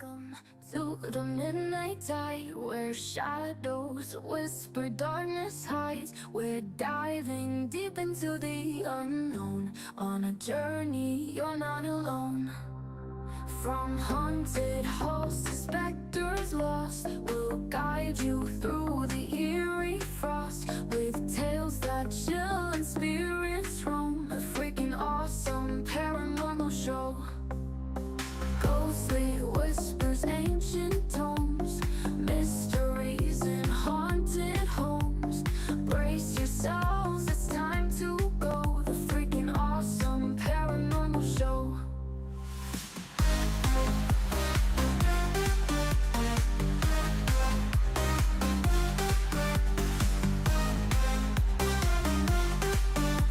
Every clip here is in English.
Welcome to the midnight tide, where shadows whisper, darkness hides. We're diving deep into the unknown, on a journey you're not alone. From haunted halls to specters lost, we'll guide you through the eerie frost, with tales that chill and spirits roam. A freaking awesome paranormal show. Ghostly whispers, ancient tomes, mysteries in haunted homes. Brace yourselves, it's time to go. The freaking awesome paranormal show.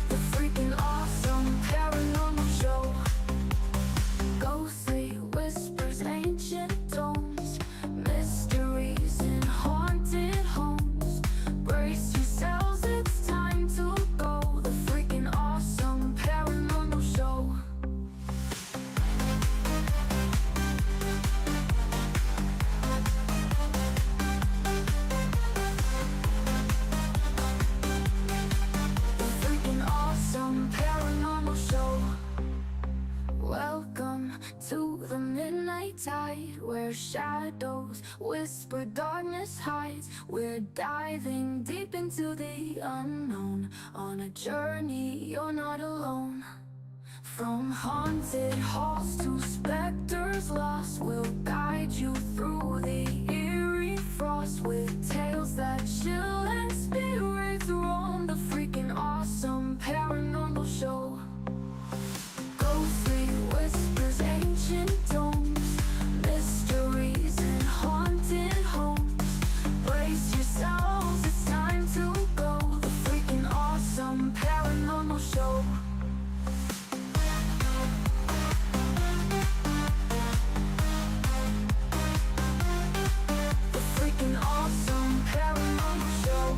The freaking awesome paranormal show. Ghostly whispers, ancient tomes, mysteries in haunted homes. Brace yourselves, it's time to go. The freaking awesome paranormal show. The freaking awesome paranormal show. Welcome to the midnight tide, where shadows whisper, darkness hides. We're diving deep into the unknown, on a journey you're not alone. From haunted halls to specters lost, we'll guide you through the eerie frost, with tales that chill and spirits roam. The freaking awesome paranormal show. Ghostly whispers, ancient tomes, mysteries in haunted homes. Brace yourselves, it's time to go. The freaking awesome paranormal show. The freaking awesome paranormal show.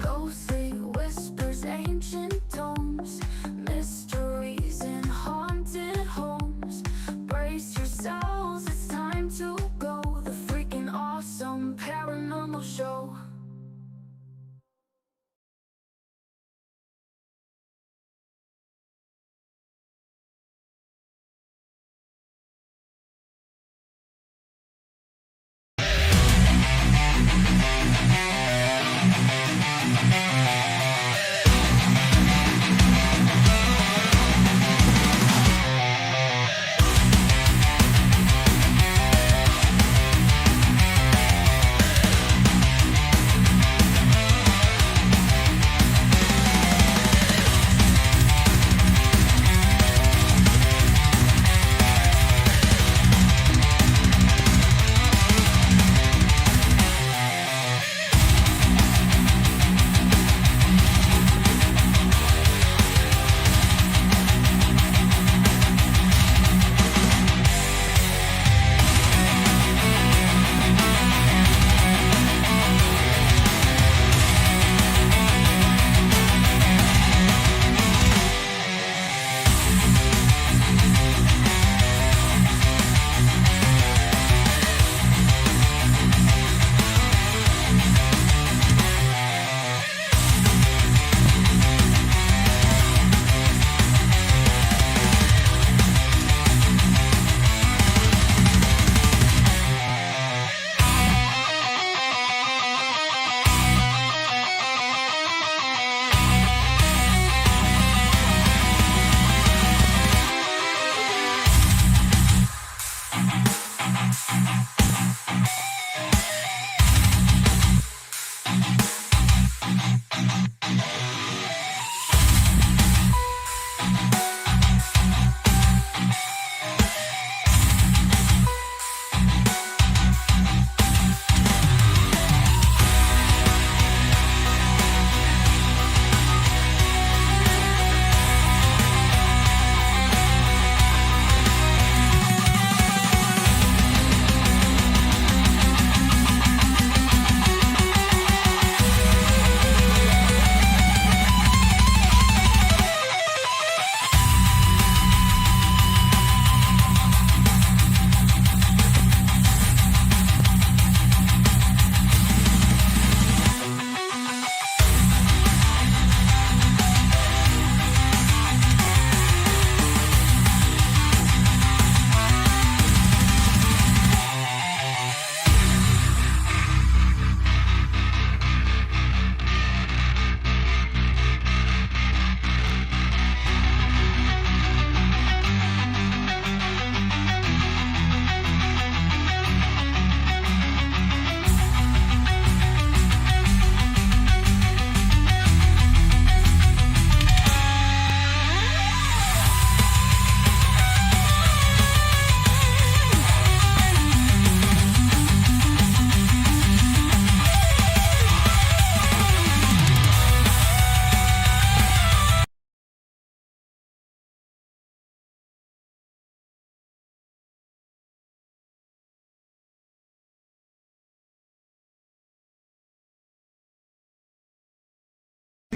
Ghostly whispers, ancient tomes, mysteries in haunted homes. Brace yourselves, it's time to go. The freaking awesome paranormal show.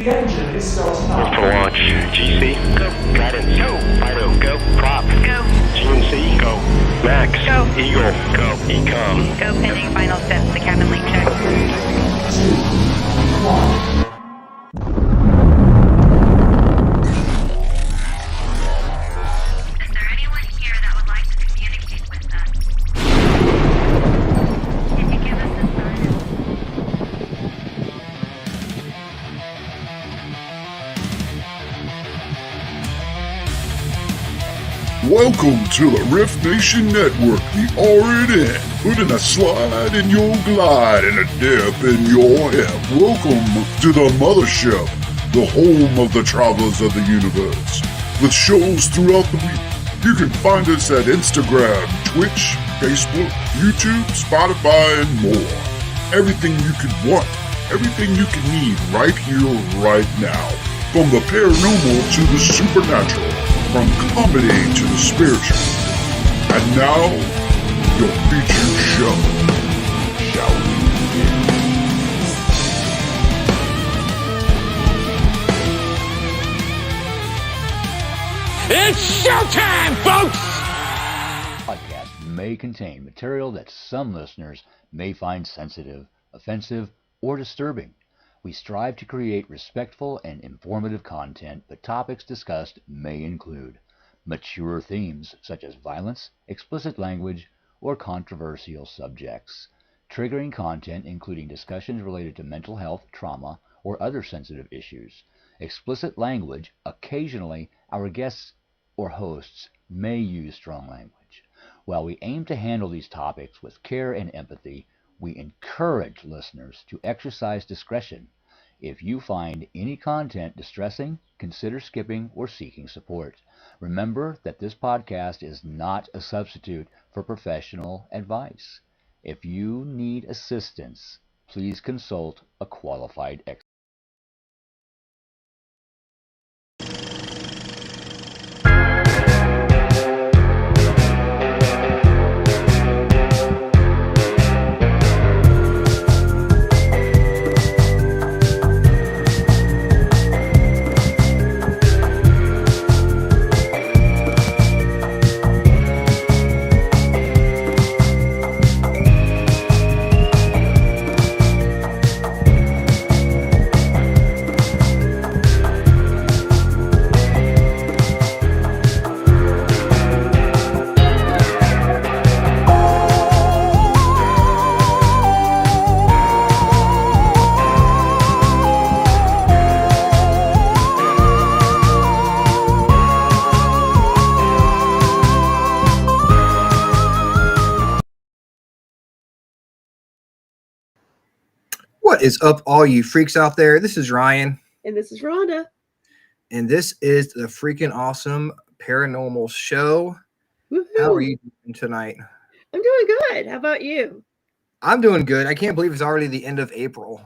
The engine is starting up. For launch. GC, go. Guidance, go. Fido, go. Prop, go. GNC, go. Max, go. Eagle, go. Ecom, go. Pending final steps. The cabin link check. 3, 2, 1. Is there anyone here that would like to communicate with us? Can you give us a sign? Welcome to the R.I.F.T Nation Network, the RNN, putting a slide in your glide and a dip in your hip. Welcome to the mothership, the home of the travelers of the universe. With shows throughout the week, you can find us at Instagram, Twitch, Facebook, YouTube, Spotify, and more. Everything you could want, everything you can need right here, right now. From the paranormal to the supernatural. From comedy to the spiritual. And now, your featured show. Shall we begin? It's showtime, folks! Podcast may contain material that some listeners may find sensitive, offensive, or disturbing. We strive to create respectful and informative content, but topics discussed may include mature themes such as violence, explicit language, or controversial subjects, triggering content including discussions related to mental health, trauma, or other sensitive issues, explicit language. Occasionally, our guests or hosts may use strong language. While we aim to handle these topics with care and empathy, we encourage listeners to exercise discretion. If you find any content distressing, consider skipping or seeking support. Remember that this podcast is not a substitute for professional advice. If you need assistance, please consult a qualified expert. What is up, all you freaks out there? This is Ryan. And this is Rhonda. And this is the freaking awesome paranormal show. Woo-hoo. How are you doing tonight? I'm doing good. How about you? I'm doing good. I can't believe it's already the end of April.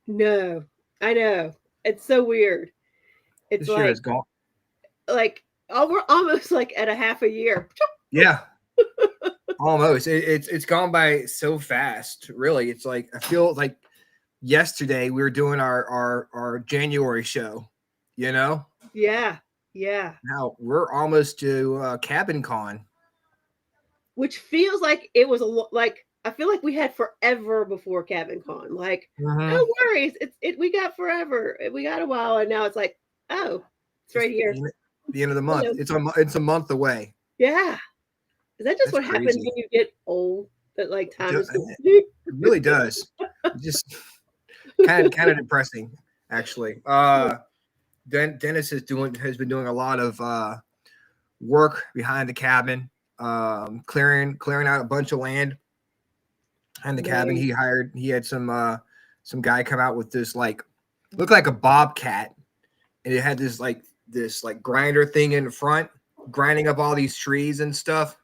No, I know. It's so weird. It's this year is gone. We're almost like at a half a year. Yeah. Almost. It's gone by so fast. Really. It's like I feel like yesterday we were doing our January show, you know? Yeah. Now we're almost to Cabin Con. Which feels like it was I feel like we had forever before Cabin Con. Like, no worries. We got forever. We got a while, and now it's like, oh, it's right here. The end of the month. It's a month away. Yeah. Is that just That's what happens when you get old? That like time is it really does. Just kind of depressing, actually. Dennis has been doing a lot of work behind the cabin, clearing out a bunch of land behind the cabin. He had some guy come out with this looked like a bobcat, and it had this grinder thing in the front, grinding up all these trees and stuff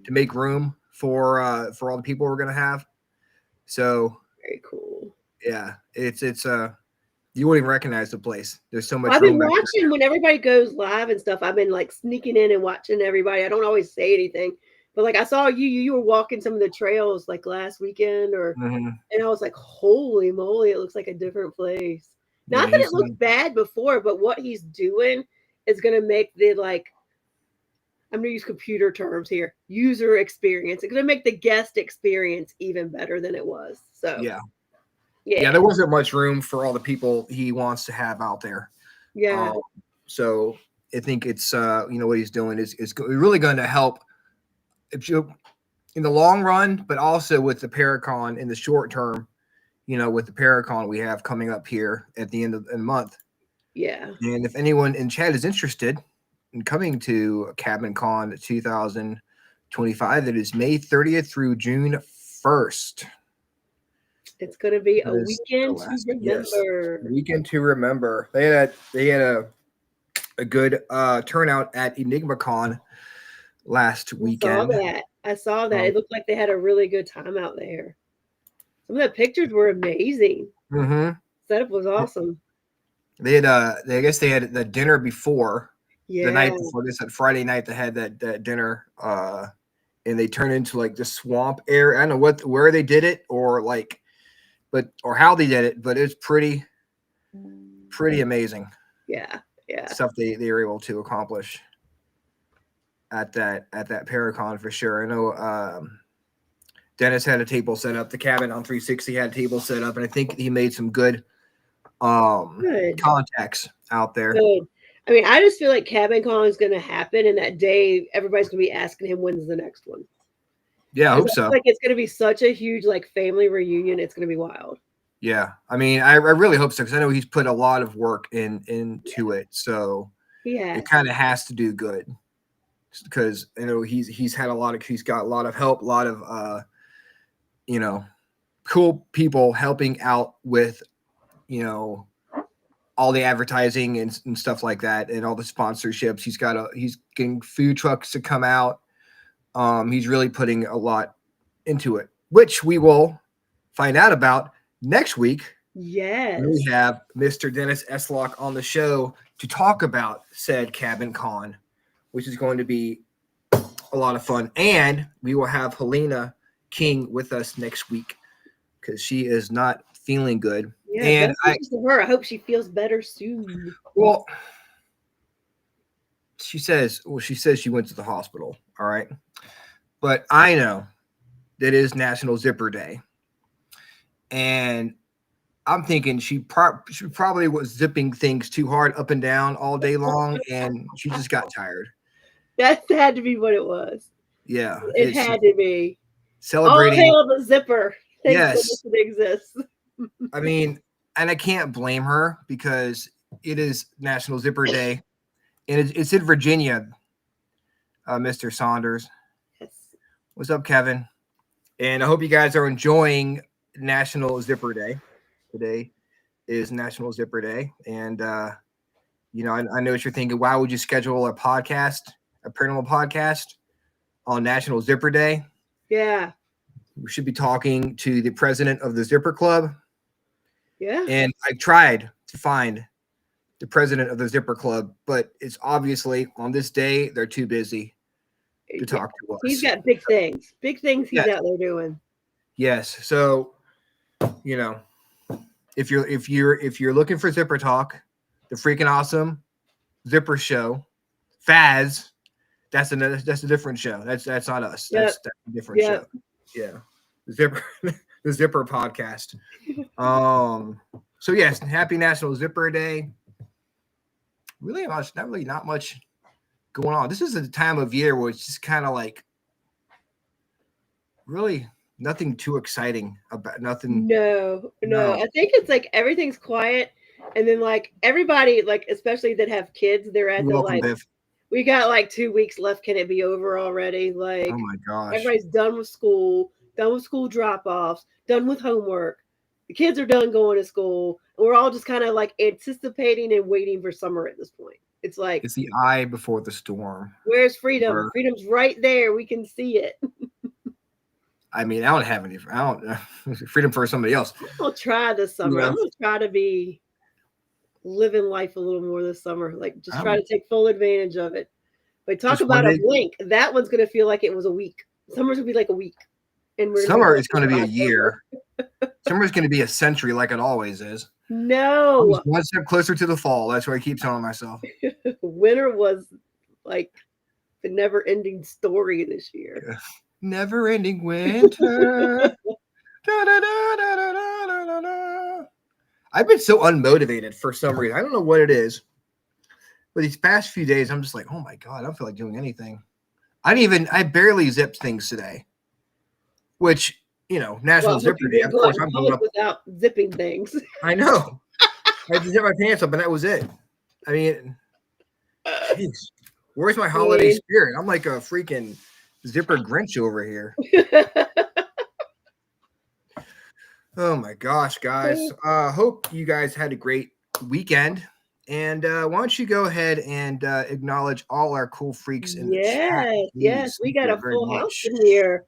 to make room for all the people we're gonna have. So very cool. Yeah, it's you wouldn't even recognize the place. There's so much. I've been watching when everybody goes live and stuff. I've been like sneaking in and watching everybody. I don't always say anything, but like I saw you were walking some of the trails like last weekend, and I was like, holy moly, it looks like a different place. Not that it looked bad before, but what he's doing is going to make the I'm going to use computer terms here, user experience. It's going to make the guest experience even better than it was. So yeah, there wasn't much room for all the people he wants to have out there. Yeah. So I think it's what he's doing is really going to help if you in the long run, but also with the Paracon in the short term. With the Paracon we have coming up here at the end of the month. Yeah. And if anyone in chat is interested in coming to Cabin Con 2025, that is May 30th through June 1st. It's going to be a weekend to remember. Yes, weekend to remember. They had a good turnout at EnigmaCon last weekend. I saw that. It looked like they had a really good time out there. Some of the pictures were amazing. Mm-hmm. Setup was awesome. They had I guess they had the dinner before. Yeah. The night before this, that Friday night, they had that dinner, and they turned into like the swamp area. I don't know where they did it or how they did it, but it's pretty amazing. Yeah. Stuff they were able to accomplish at that Paracon for sure. I know Dennis had a table set up. The cabin on 360 had a table set up, and I think he made some good contacts out there. Good. I mean, I just feel like Cabin Con is going to happen, and that day everybody's going to be asking him when's the next one. Yeah, I hope so. Like it's going to be such a huge family reunion. It's going to be wild. Yeah, I mean, I really hope so because I know he's put a lot of work into it, so it kind of has to do good. Because he's got a lot of help, a lot of cool people helping out with all the advertising and stuff like that, and all the sponsorships. He's getting food trucks to come out. He's really putting a lot into it, which we will find out about next week. Yes. We have Mr. Dennis Eslock on the show to talk about said Cabin Con, which is going to be a lot of fun. And we will have Helena King with us next week because she is not feeling good. Yeah, and I hope she feels better soon. Well, she says she went to the hospital. All right. But I know that it is National Zipper Day. And I'm thinking she probably was zipping things too hard up and down all day long, and she just got tired. That had to be what it was. Yeah. It had to be. Celebrating. All hail the zipper. Yes. It exists. I mean, and I can't blame her because it is National Zipper Day, and it's in Virginia, Mr. Saunders. Yes. What's up, Kevin? And I hope you guys are enjoying National Zipper Day. Today is National Zipper Day, and I know what you're thinking. Why would you schedule a paranormal podcast on National Zipper Day? Yeah. We should be talking to the president of the Zipper Club. Yeah. And I tried to find the president of the Zipper Club, but it's obviously on this day they're too busy to talk to us. He's got big things. Big things he's out there doing. Yes. So, if you're looking for Zipper Talk, the freaking awesome Zipper Show, Faz, that's a different show. That's not us. That's a different show. Yeah. The Zipper podcast. So yes, happy National Zipper Day. Really not much going on. This is a time of year where it's just kind of like really nothing too exciting about nothing. No. I think it's like everything's quiet, and then everybody, especially that have kids, they're at we got 2 weeks left. Can it be over already? Oh my gosh. Everybody's done with school drop-offs, done with homework. The kids are done going to school. We're all just kind of anticipating and waiting for summer at this point. It's it's the eye before the storm. Where's freedom? Freedom's right there. We can see it. I mean, I don't have any. Freedom for somebody else. I'll try this summer. I'm gonna try to be living life a little more this summer. Try to take full advantage of it. But talk about a blink. That one's gonna feel like it was a week. Summer's gonna be like a week. And summer is going to be a year. Summer is going to be a century, like it always is. I'm No, just one step closer to the fall. That's what I keep telling myself. winter was like the never-ending story this year. Never ending winter. Da, da, da, da, da, da, da, da. I've been so unmotivated for some reason. I don't know what it is. But these past few days, I'm just like, oh my God, I don't feel like doing anything. I barely zipped things today. Which, National Well, I hope Zipper you Day. didn't Of go out course, in I'm going public up. without zipping things. I know. I had to zip my pants up, and that was it. I mean, jeez. Where's my holiday mean- spirit? I'm like a freaking zipper Grinch over here. Oh my gosh, guys. Hope you guys had a great weekend. And why don't you go ahead and acknowledge all our cool freaks in the chat. Yes, we Please. got Thank a you very full house much. in here.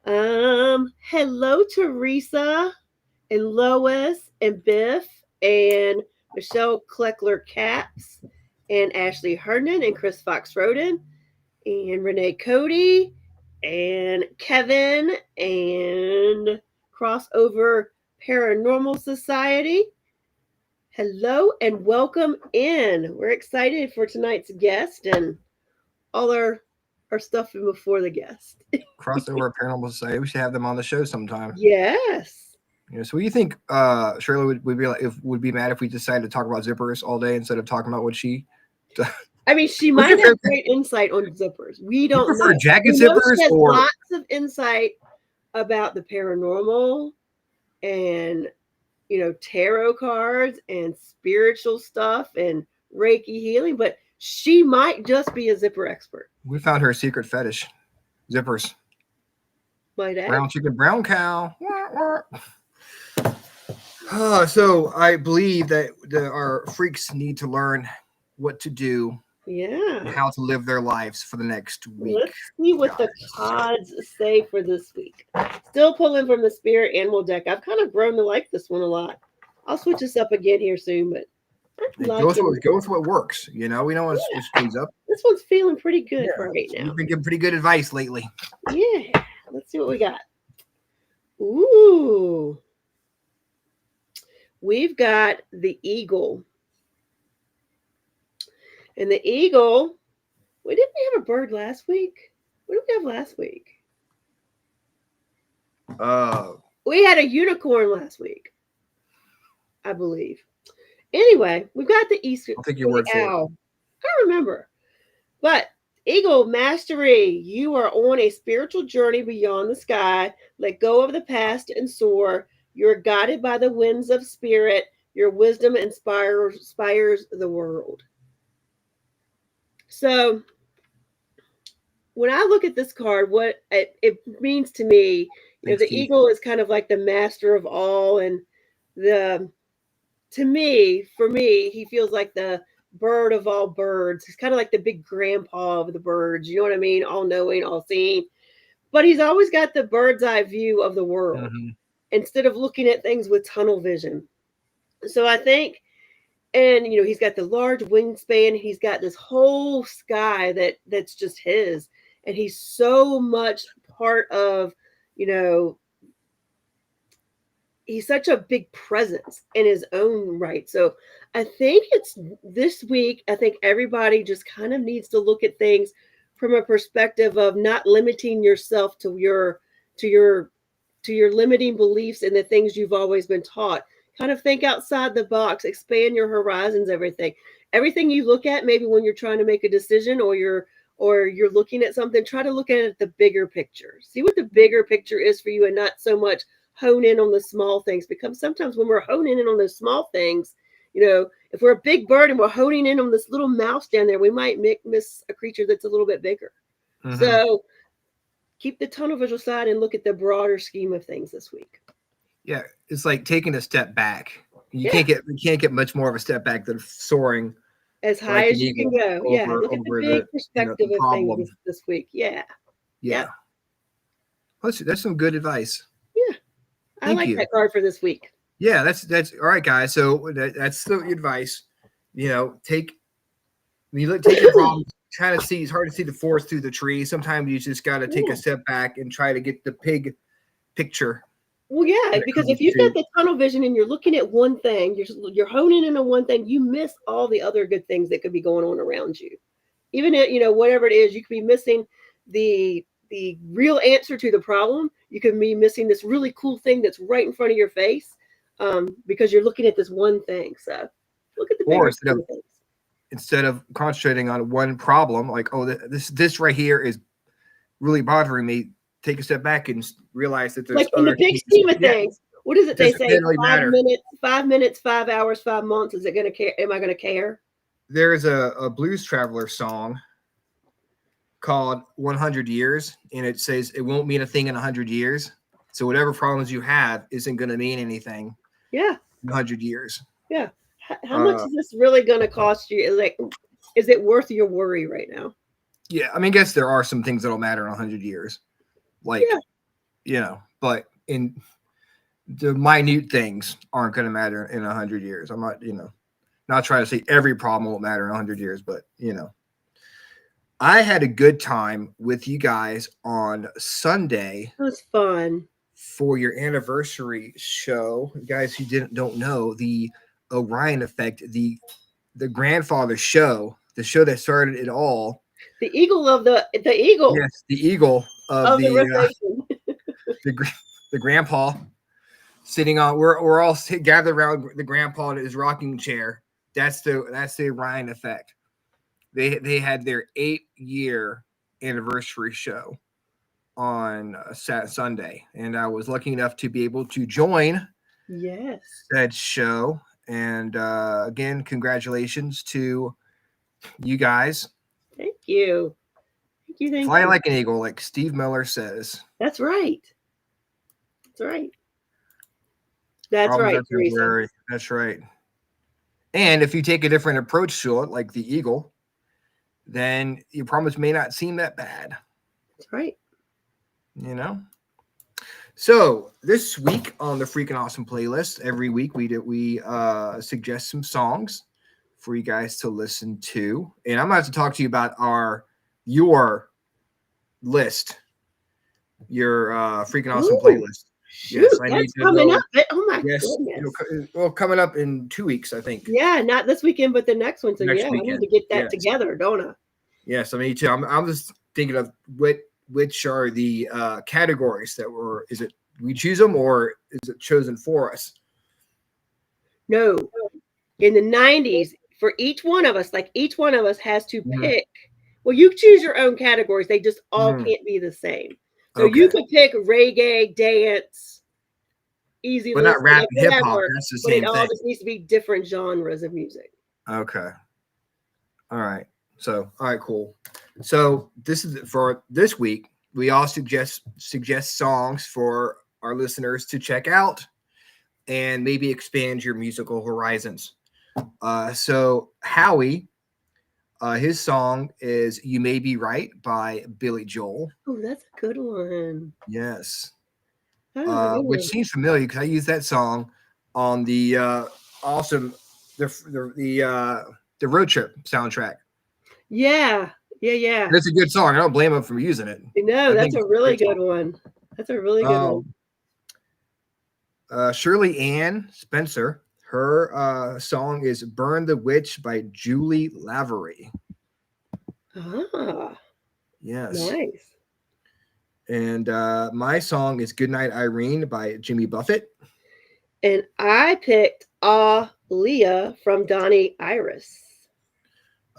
Hello, Teresa and Lois and Biff and Michelle Kleckler Caps and Ashley Herndon and Chris Fox Roden and Renee Cody and Kevin and Crossover Paranormal Society. Hello and welcome in. We're excited for tonight's guest and all our stuff before the guest. Crossover Paranormal Society. We should have them on the show sometime. Yes. So what do you think Shirley would be like would be mad if we decided to talk about zippers all day instead of talking about what she I mean, she What's might your have favorite- great insight on zippers. We you don't prefer know. jacket We know zippers she has or lots of insight about the paranormal and tarot cards and spiritual stuff and Reiki healing, but she might just be a zipper expert. we found her secret fetish. Zippers. Might add. Brown chicken, brown cow. So I believe that our freaks need to learn what to do and Yeah. how to live their lives for the next week. Let's see what the cards say for this week. Still pulling from the spirit animal deck. I've kind of grown to like this one a lot. I'll switch this up again here soon, but I like Go with what works. We don't want to switch things up. this one's feeling pretty good for right now. You've been giving pretty good advice lately. Yeah. Let's see what we got. Ooh. We've got the eagle. And the eagle, didn't we have a bird last week? What did we have last week? We had a unicorn last week, I believe. Anyway, we've got the Easter. I'll take your word for it. owl. I don't remember. But eagle mastery, you are on a spiritual journey beyond the sky. Let go of the past and soar. You're guided by the winds of spirit. Your wisdom inspires the world. So when I look at this card, what it means to me, Thanks, the Keith. eagle is kind of like the master of all, and for me, he feels like the bird of all birds. He's kind of like the big grandpa of the birds. You know what I mean? All knowing, all seeing. But he's always got the bird's eye view of the world instead of looking at things with tunnel vision. So I think, and he's got the large wingspan. He's got this whole sky that's just his, and he's so much part of, he's such a big presence in his own right. So I think it's this week. I think everybody just kind of needs to look at things from a perspective of not limiting yourself to your limiting beliefs and the things you've always been taught. Kind of think outside the box, expand your horizons, everything you look at, maybe when you're trying to make a decision or you're looking at something, try to look at it the bigger picture. See what the bigger picture is for you and not so much hone in on the small things, because sometimes when we're honing in on those small things, if we're a big bird and we're honing in on this little mouse down there, we might miss a creature that's a little bit bigger. So keep the tunnel visual side and look at the broader scheme of things this week. Yeah, it's like taking a step back. You can't get much more of a step back than soaring as high as you can go. Look at the big perspective the of things this week. Yeah. That's some good advice. Yeah, I like that card for this week. Yeah, that's all right, guys. So that's the advice. Take your problems. Trying to see, it's hard to see the forest through the tree. Sometimes you just got to take a step back and try to get the big picture. Well, yeah, because if you've got the tunnel vision and you're looking at one thing, you're honing in on one thing, you miss all the other good things that could be going on around you. Even if, whatever it is, you could be missing the real answer to the problem. You could be missing this really cool thing that's right in front of your face, because you're looking at this one thing. So look at the bigger things. Instead of concentrating on one problem, like, oh, this right here is really bothering me, take a step back and realize that there's like in the big scheme of things. What is it they say? Really 5 minutes, 5 hours, 5 months. Is it going to care? Am I going to care? There's a Blues Traveler song called 100 Years, and it says it won't mean a thing in 100 years. So whatever problems you have isn't going to mean anything. Yeah. In 100 years. Yeah. How much is this really going to cost you? Like, is it worth your worry right now? Yeah. I mean, I guess there are some things that'll matter in 100 years. Like, but in the minute things aren't going to matter in 100 years. I'm not trying to say every problem won't matter in 100 years, but I had a good time with you guys on Sunday. It was fun for your anniversary show. You guys who don't know, the Orion Effect, the grandfather show, the show that started it all. The eagle of the eagle. Yes, the eagle of the the grandpa sitting on. We're all gathered around the grandpa in his rocking chair. That's the Orion Effect. They had their 8-year anniversary show on Sunday, and I was lucky enough to be able to join that show. And again, congratulations to you guys. Thank you. Fly like an eagle, like Steve Miller says. That's right. That's right. That's right. And if you take a different approach to it, like the eagle, then your problems may not seem that bad. That's right. So this week on the Freakin' Awesome playlist, every week we suggest some songs for you guys to listen to, and I'm going to have to talk to you about your list, your Freakin' Awesome playlist. Shoot, yes, I need to coming up. Oh my goodness! Well, coming up in 2 weeks, I think. Yeah, not this weekend, but the next one. So next weekend. I need to get that together, don't I? Yes, I mean too. I'm just thinking of which are the categories that were. Is it we choose them or is it chosen for us? No, in the 90s, for each one of us, each one of us has to pick. Well, you choose your own categories. They just all can't be the same. So you could pick reggae, dance, easy, but not rap and hip hop. That's the same thing. But it all just needs to be different genres of music. Okay. All right. So, all right, cool. So this is for this week. We all suggest songs for our listeners to check out and maybe expand your musical horizons. So Howie, his song is "You May Be Right" by Billy Joel. Oh, that's a good one. Yes. Which seems familiar because I used that song on the the road trip soundtrack. Yeah. It's a good song. I don't blame him for using it. No, that's a really good one. That's a really good one. Shirleyann Spencer, her song is "Burn the Witch" by Julie Lavery. Ah. Yes. Nice. And my song is "Goodnight Irene" by Jimmy Buffett. And I picked Leah from Donnie Iris.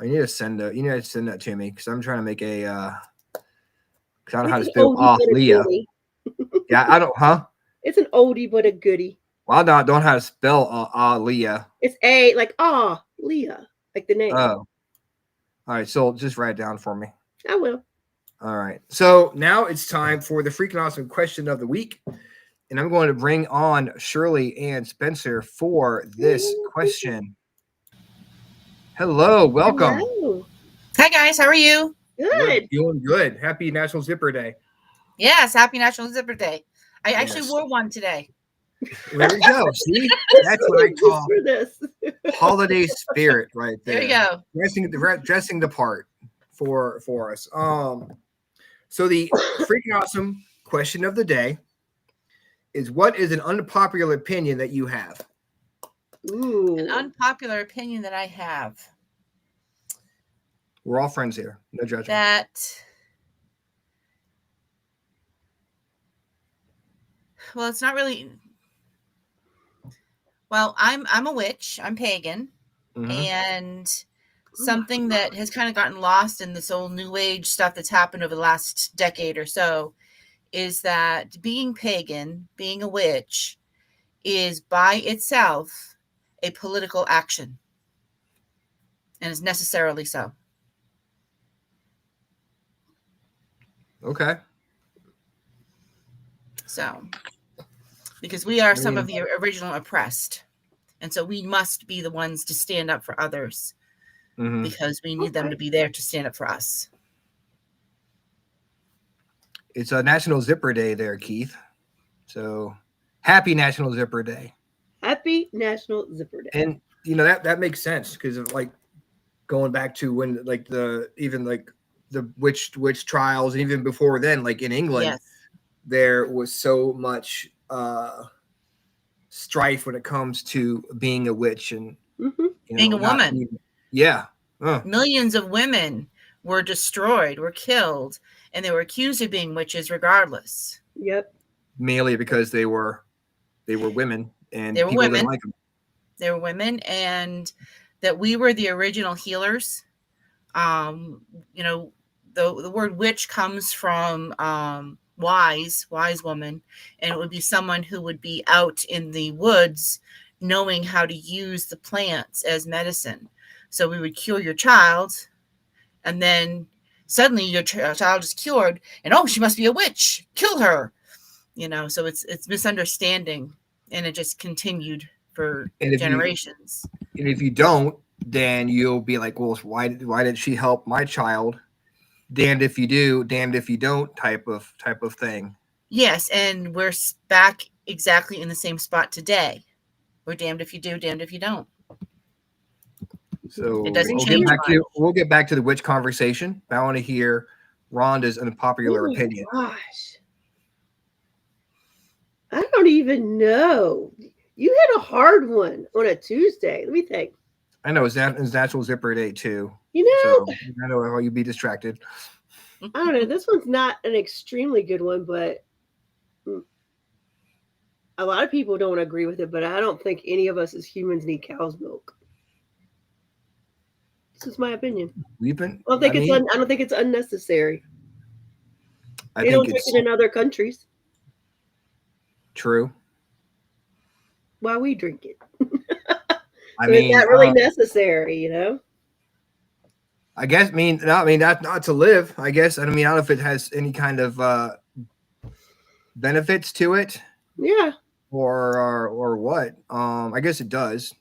You need to send that to me because I'm trying to make a because I don't know how to spell Leah. Yeah, I don't, It's an oldie but a goodie. Well, I don't know how to spell Leah. It's Leah, like the name. Oh. All right, so just write it down for me. I will. All right. So now it's time for the Freakin' Awesome question of the week. And I'm going to bring on Shirleyann Spencer for this question. Hello, welcome. Hello. Hi guys, how are you? Good. Doing good. Happy National Zipper Day. Yes, happy National Zipper Day. I actually wore one today. There you go. See, that's what I call holiday spirit right there. There you go. Dressing the part for us. So the Freakin' Awesome question of the day what is an unpopular opinion that you have? Ooh. An unpopular opinion that I have. We're all friends here. No judgment. That, well, it's not really. Well, I'm a witch. I'm pagan, and something that has kind of gotten lost in this old new age stuff that's happened over the last decade or so is that being pagan, being a witch, is by itself a political action, and is necessarily so. Okay. So, because we are some of the original oppressed, and so we must be the ones to stand up for others, because we need them to be there to stand up for us. It's a National Zipper Day there, Keith. So happy National Zipper Day. Happy National Zipper Day. And you know that makes sense because of like going back to when like the witch trials, and even before then, like in England, there was so much strife when it comes to being a witch and being a woman. Millions of women were destroyed, were killed, and they were accused of being witches regardless. Yep. Mainly because they were women and they were people women. didn't like them. They were women, and that we were the original healers. You know, the word witch comes from wise woman, and it would be someone who would be out in the woods knowing how to use the plants as medicine. So we would cure your child, and then suddenly your child is cured, and she must be a witch, kill her. You know, so it's misunderstanding, and it just continued for generations. And if you don't, then you'll be like, well, why did she help my child? Damned if you do, damned if you don't type of thing. Yes, and we're back exactly in the same spot today. We're damned if you do, damned if you don't. So it doesn't change. We'll get back to the witch conversation. But I want to hear Rhonda's unpopular opinion. Gosh, I don't even know. You had a hard one on a Tuesday. Let me think. I know it's National Zipper Day too. You know, so I know how you'd be distracted. I don't know. This one's not an extremely good one, but a lot of people don't agree with it. But I don't think any of us as humans need cow's milk. This is my opinion. I don't think it's unnecessary. They don't drink it in other countries. True. Why we drink it? I mean, it's not really necessary, you know. I guess. Not to live. I guess. I don't know if it has any kind of benefits to it. Yeah. Or what? I guess it does.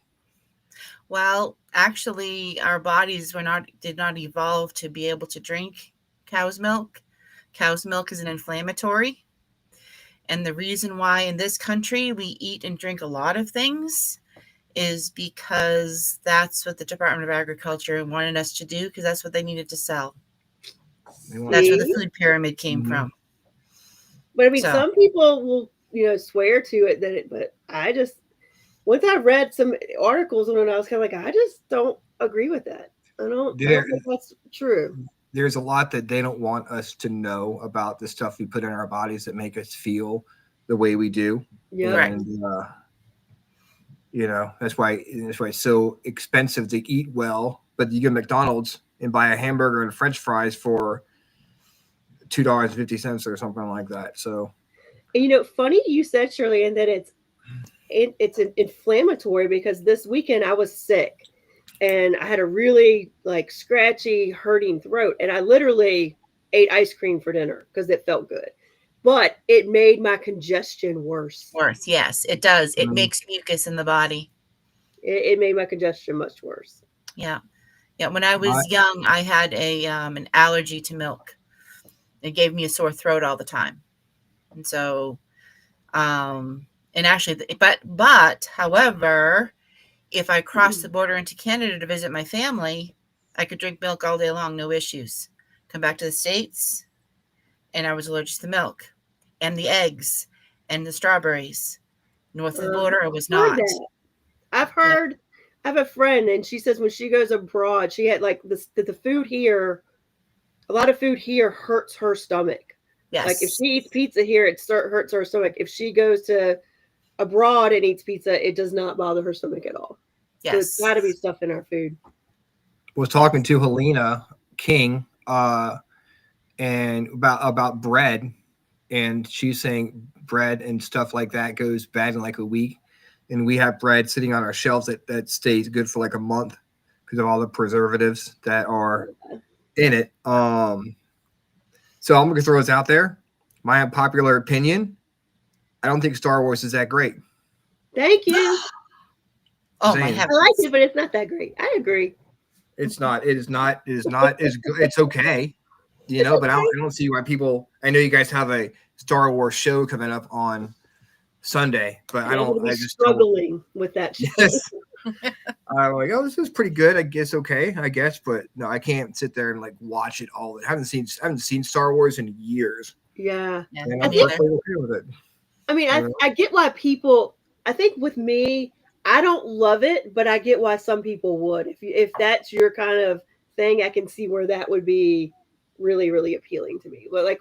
Well, actually, our bodies did not evolve to be able to drink cow's milk. Cow's milk is an inflammatory. And the reason why in this country we eat and drink a lot of things is because that's what the Department of Agriculture wanted us to do, because that's what they needed to sell. That's where the food pyramid came from. But I mean, some people will, swear to it but I just, once I read some articles on it, I was kind of like, I just don't agree with that. I don't think that's true. There's a lot that they don't want us to know about the stuff we put in our bodies that make us feel the way we do. Yeah. And, that's why it's so expensive to eat well. But you go to McDonald's and buy a hamburger and French fries for $2.50 or something like that. So, funny you said, Shirleyann, that it's an inflammatory, because this weekend I was sick and I had a really scratchy, hurting throat, and I literally ate ice cream for dinner because it felt good, but it made my congestion worse. Worse, yes, it does. It makes mucus in the body. It made my congestion much worse. Yeah. When I was young, I had an allergy to milk. It gave me a sore throat all the time, and so, and actually, but however, if I crossed the border into Canada to visit my family, I could drink milk all day long, no issues. Come back to the States, and I was allergic to the milk and the eggs and the strawberries. North of the border, it was I've heard not. that. I've heard. I have a friend, and she says when she goes abroad, she had like the food here. A lot of food here hurts her stomach. Yes. Like if she eats pizza here, it hurts her stomach. If she goes to abroad and eats pizza, it does not bother her stomach at all. Yes. So it's got to be stuff in our food. Was talking to Helena King and about bread, and she's saying bread and stuff like that goes bad in like a week, and we have bread sitting on our shelves that stays good for like a month because of all the preservatives that are in it. So I'm gonna throw this out there. My unpopular opinion: I don't think Star Wars is that great. Thank you. Oh my Saying. heavens. I like it, but it's not that great. I agree. It's not. It is not. It is not as good. It's okay, you know. But I don't see why people. I know you guys have a Star Wars show coming up on Sunday, but I don't. I just struggling with that. Show. Yes. I'm like, oh, this is pretty good. I guess okay. I guess, but no, I can't sit there and like watch it all. I haven't seen Star Wars in years. Yeah. And I'm perfectly okay with it. I mean, I get why people. I think with me, I don't love it, but I get why some people would. If that's your kind of thing, I can see where that would be really, really appealing to me. But like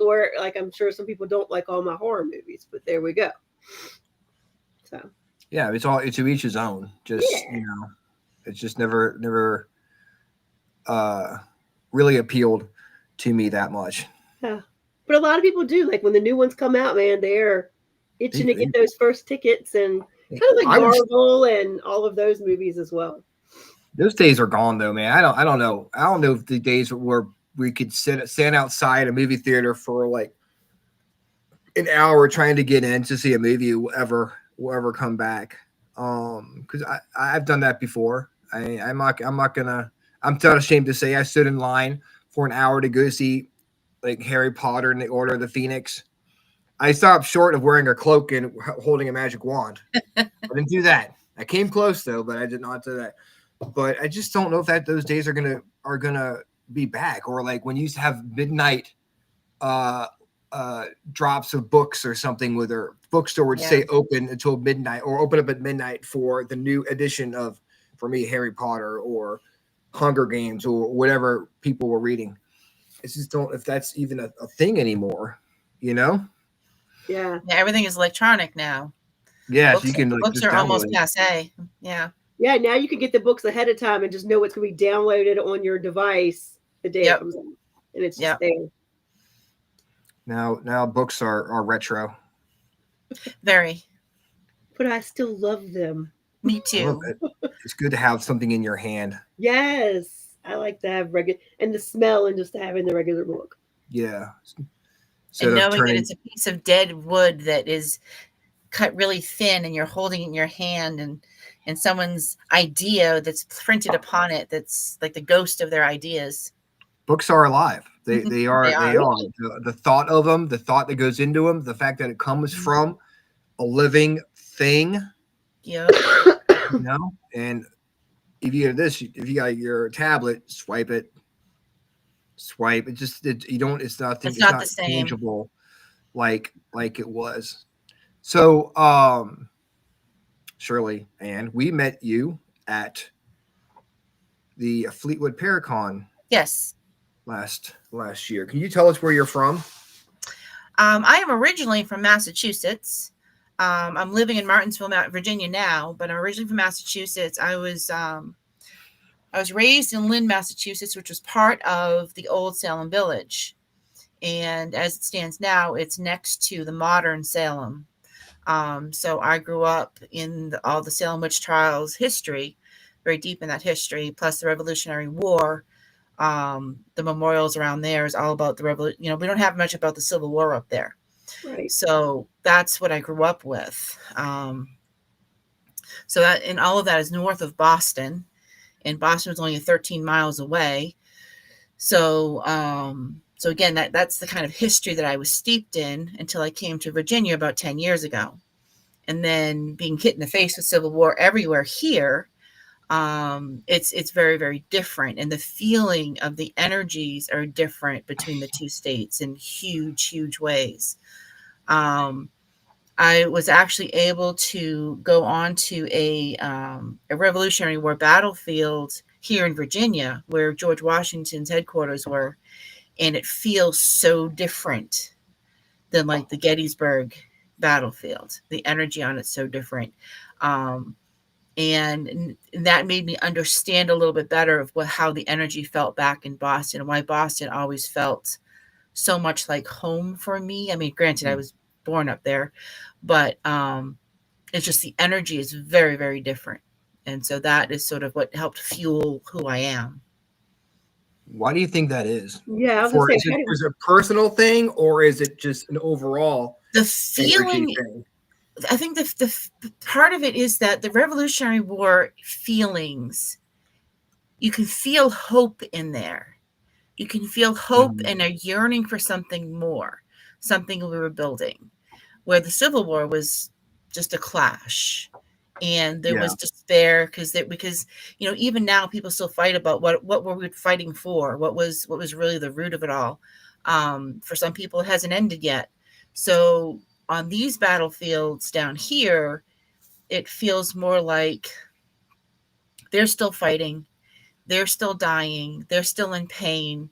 I'm sure some people don't like all my horror movies, but there we go. So yeah, it's to each his own. Just you know, it's just never really appealed to me that much. Yeah, but a lot of people do. Like when the new ones come out, man, they're itching to get those first tickets and. Kind of like Marvel and all of those movies as well. Those days are gone, though, man. I don't know. I don't know if the days where we could stand outside a movie theater for like an hour trying to get in to see a movie will ever come back. Because I've done that before. I'm not ashamed to say I stood in line for an hour to go see like Harry Potter and the Order of the Phoenix. I stopped short of wearing a cloak and holding a magic wand. I didn't do that. I came close though, but I did not do that. But I just don't know if those days are gonna be back, or like when you used to have midnight drops of books or something with their bookstore would stay open until midnight or open up at midnight for the new edition of, for me, Harry Potter or Hunger Games or whatever people were reading. I just don't if that's even a thing anymore, you know? Yeah. Everything is electronic now. Yeah, books, so you can like books just are almost it. passe. Yeah. Yeah, now you can get the books ahead of time and just know it's going to be downloaded on your device the day it comes out, and it's just there. Now books are retro. Very. But I still love them. Me too. It's good to have something in your hand. Yes, I like to have regular and the smell and just having the regular book. Yeah. And knowing that it's a piece of dead wood that is cut really thin and you're holding it in your hand and someone's idea that's printed upon it, that's like the ghost of their ideas. Books are alive. They are. The thought of them, the thought that goes into them, the fact that it comes from a living thing. Yeah. You know, and if you got your tablet, swipe it. It's not the same. Tangible like it was. So Shirleyann, we met you at the Fleetwood Paracon. Yes. Last year. Can you tell us where you're from? I am originally from Massachusetts. I'm living in Martinsville, Virginia now, but I'm originally from Massachusetts. I was raised in Lynn, Massachusetts, which was part of the old Salem Village. And as it stands now, it's next to the modern Salem. So I grew up in all the Salem witch trials history, very deep in that history, plus the Revolutionary War. The memorials around there is all about the revolution. You know, we don't have much about the Civil War up there. Right. So that's what I grew up with. So that, and all of that is north of Boston, and Boston was only 13 miles away. So, so again, that's the kind of history that I was steeped in until I came to Virginia about 10 years ago. And then being hit in the face with Civil War everywhere here, it's very, very different. And the feeling of the energies are different between the two states in huge, huge ways. I was actually able to go on to a Revolutionary War battlefield here in Virginia, where George Washington's headquarters were, and it feels so different than like the Gettysburg battlefield. The energy on it's so different. And that made me understand a little bit better of how the energy felt back in Boston, and why Boston always felt so much like home for me. I mean, granted, I was born up there, but it's just the energy is very, very different. And so that is sort of what helped fuel who I am. Why do you think that is? Yeah, I was gonna say, Is it a personal thing, or is it just an overall The energy feeling, thing? I think the part of it is that the Revolutionary War feelings, you can feel hope in there. You can feel hope and a yearning for something more, something we were building. Where the Civil War was just a clash, and there was despair because even now people still fight about what were we fighting for, what was really the root of it all. For some people, it hasn't ended yet. So on these battlefields down here, it feels more like they're still fighting, they're still dying, they're still in pain.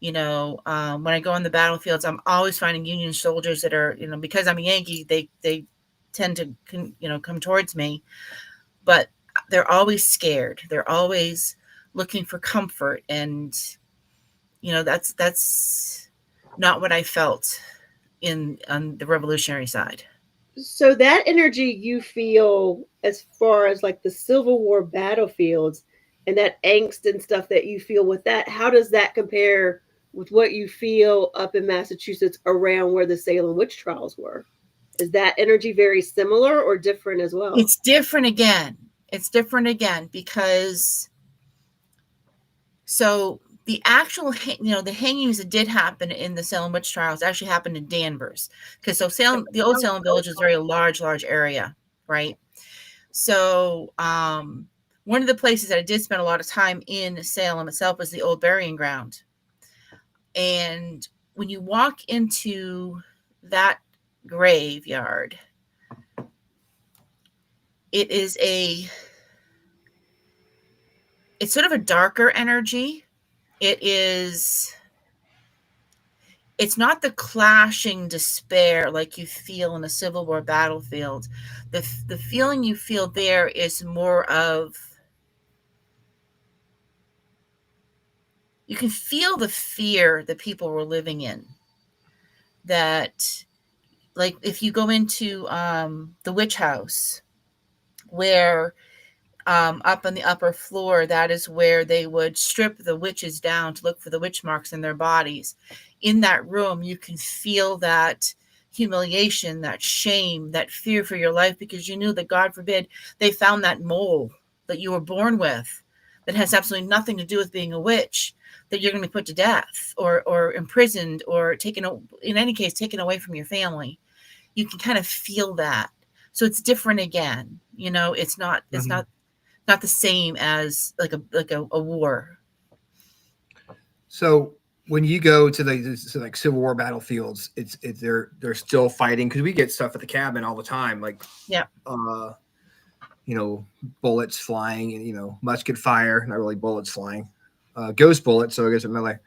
When I go on the battlefields, I'm always finding Union soldiers that are, because I'm a Yankee, they tend to, come towards me, but they're always scared. They're always looking for comfort. And, that's not what I felt on the revolutionary side. so that energy you feel as far as like the Civil War battlefields and that angst and stuff that you feel with that, how does that compare with what you feel up in Massachusetts around where the Salem witch trials were? Is that energy very similar or different as well? It's different again. Because so the actual, the hangings that did happen in the Salem witch trials actually happened in Danvers, because the old Salem village is a very large area, right? So one of the places that I did spend a lot of time in Salem itself was the old burying ground. And when you walk into that graveyard, it's sort of a darker energy. It's not the clashing despair like you feel in a Civil War battlefield. The feeling you feel there is more of, you can feel the fear that people were living in. That, like, if you go into the witch house, where up on the upper floor, that is where they would strip the witches down to look for the witch marks in their bodies. In that room, you can feel that humiliation, that shame, that fear for your life, because you knew that, God forbid, they found that mole that you were born with that has absolutely nothing to do with being a witch, that you're going to be put to death or imprisoned or in any case, taken away from your family. You can kind of feel that. So it's different again. It's not the same as like a war. So when you go to the Civil War battlefields, they're still fighting, because we get stuff at the cabin all the time, like bullets flying and musket fire, not really bullets flying, ghost bullets. So I guess it's melee,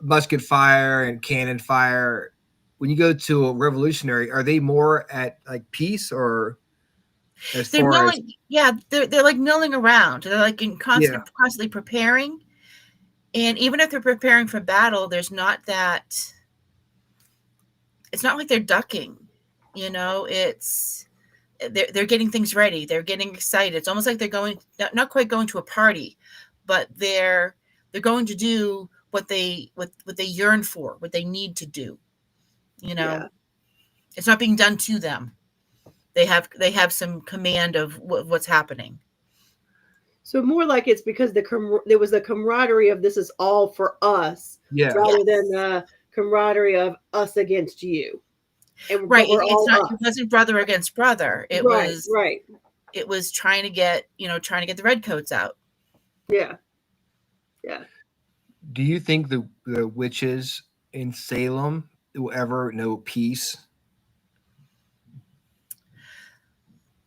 musket fire and cannon fire. When you go to a revolutionary, are they more at like peace, or as they're far milling, they're like milling around. They're like constantly preparing. And even if they're preparing for battle, there's not that, it's not like they're ducking, it's, they're getting things ready. They're getting excited. It's almost like they're going, not quite going to a party, but they're going to do what they yearn for, what they need to do. It's not being done to them. They have some command of what's happening. So more like it's because there was a camaraderie of this is all for us, rather than the camaraderie of us against you. And right, it wasn't brother against brother. It was right. It was trying to get the redcoats out. Yeah. Do you think the witches in Salem will ever know peace?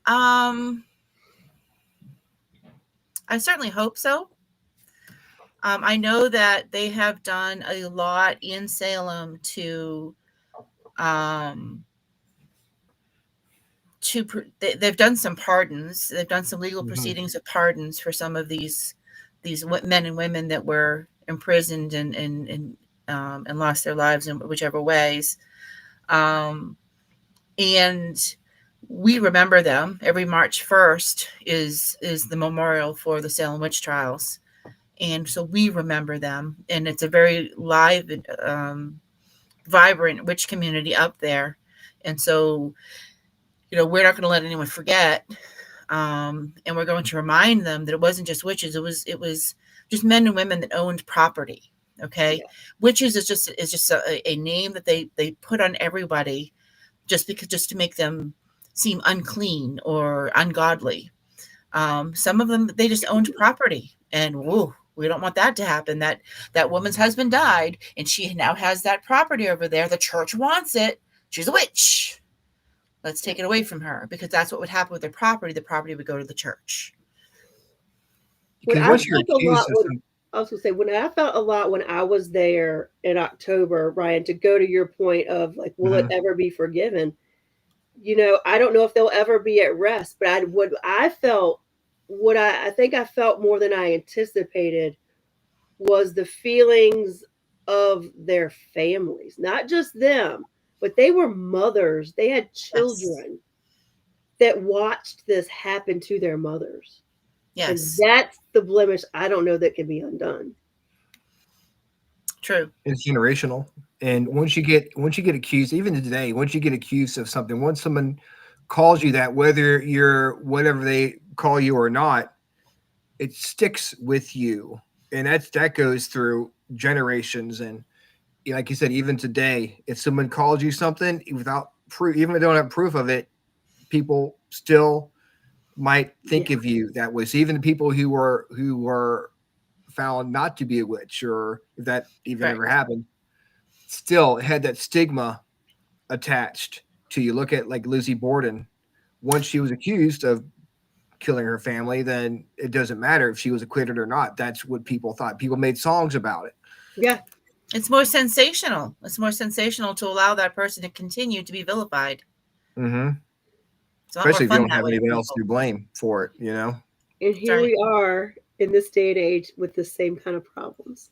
I certainly hope so. I know that they have done a lot in Salem they've done some pardons. They've done some legal proceedings of pardons for some of these men and women that were imprisoned and lost their lives in whichever ways. And we remember them. Every March 1st is the memorial for the Salem witch trials. And so we remember them. And it's a very live, vibrant witch community up there. And so, we're not going to let anyone forget. And we're going to remind them that it wasn't just witches. It was just men and women that owned property. Okay. Yeah. Witches is just a name that they put on everybody just to make them seem unclean or ungodly. Some of them, they just owned property, and whoa, we don't want that to happen. That woman's husband died and she now has that property over there. The church wants it. She's a witch. Let's take it away from her, because that's what would happen with their property. The property would go to the church. When I felt a lot, I was going to say, when I felt a lot when I was there in October, Ryan, to go to your point of like, will it ever be forgiven? I don't know if they'll ever be at rest, but I think I felt more than I anticipated was the feelings of their families, not just them, but they were mothers. They had children that watched this happen to their mothers. Yes. And that's the blemish I don't know that can be undone. True. It's generational. And once you get accused, even today, once you get accused of something, once someone calls you that, whether you're whatever they call you or not, it sticks with you. And that goes through generations. And like you said, even today, if someone calls you something without proof, even if they don't have proof of it, people still might think of you that way. So even the people who were found not to be a witch, or if that even ever happened, still had that stigma attached to you. Look at like Lizzie Borden. Once she was accused of killing her family, then it doesn't matter if she was acquitted or not. That's what people thought. People made songs about it. Yeah. It's more sensational. It's more sensational to allow that person to continue to be vilified. Mm-hmm. Especially if you don't have anyone else to blame for it, And here we are in this day and age with the same kind of problems.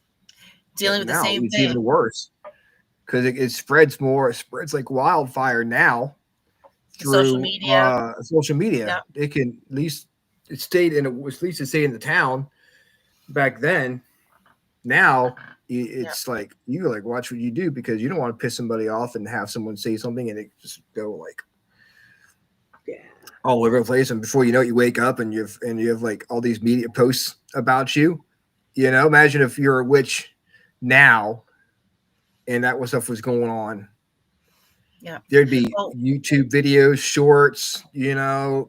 Dealing with the same it's thing. Even worse, because it spreads like wildfire now through social media. Yep. It can at least it stayed in the town back then. Now it's like you watch what you do, because you don't want to piss somebody off and have someone say something and it just go like all over the place, and before you know it, you wake up and you have like all these media posts about you. Imagine if you're a witch now and that stuff was going on. Yeah, there'd be YouTube videos, shorts,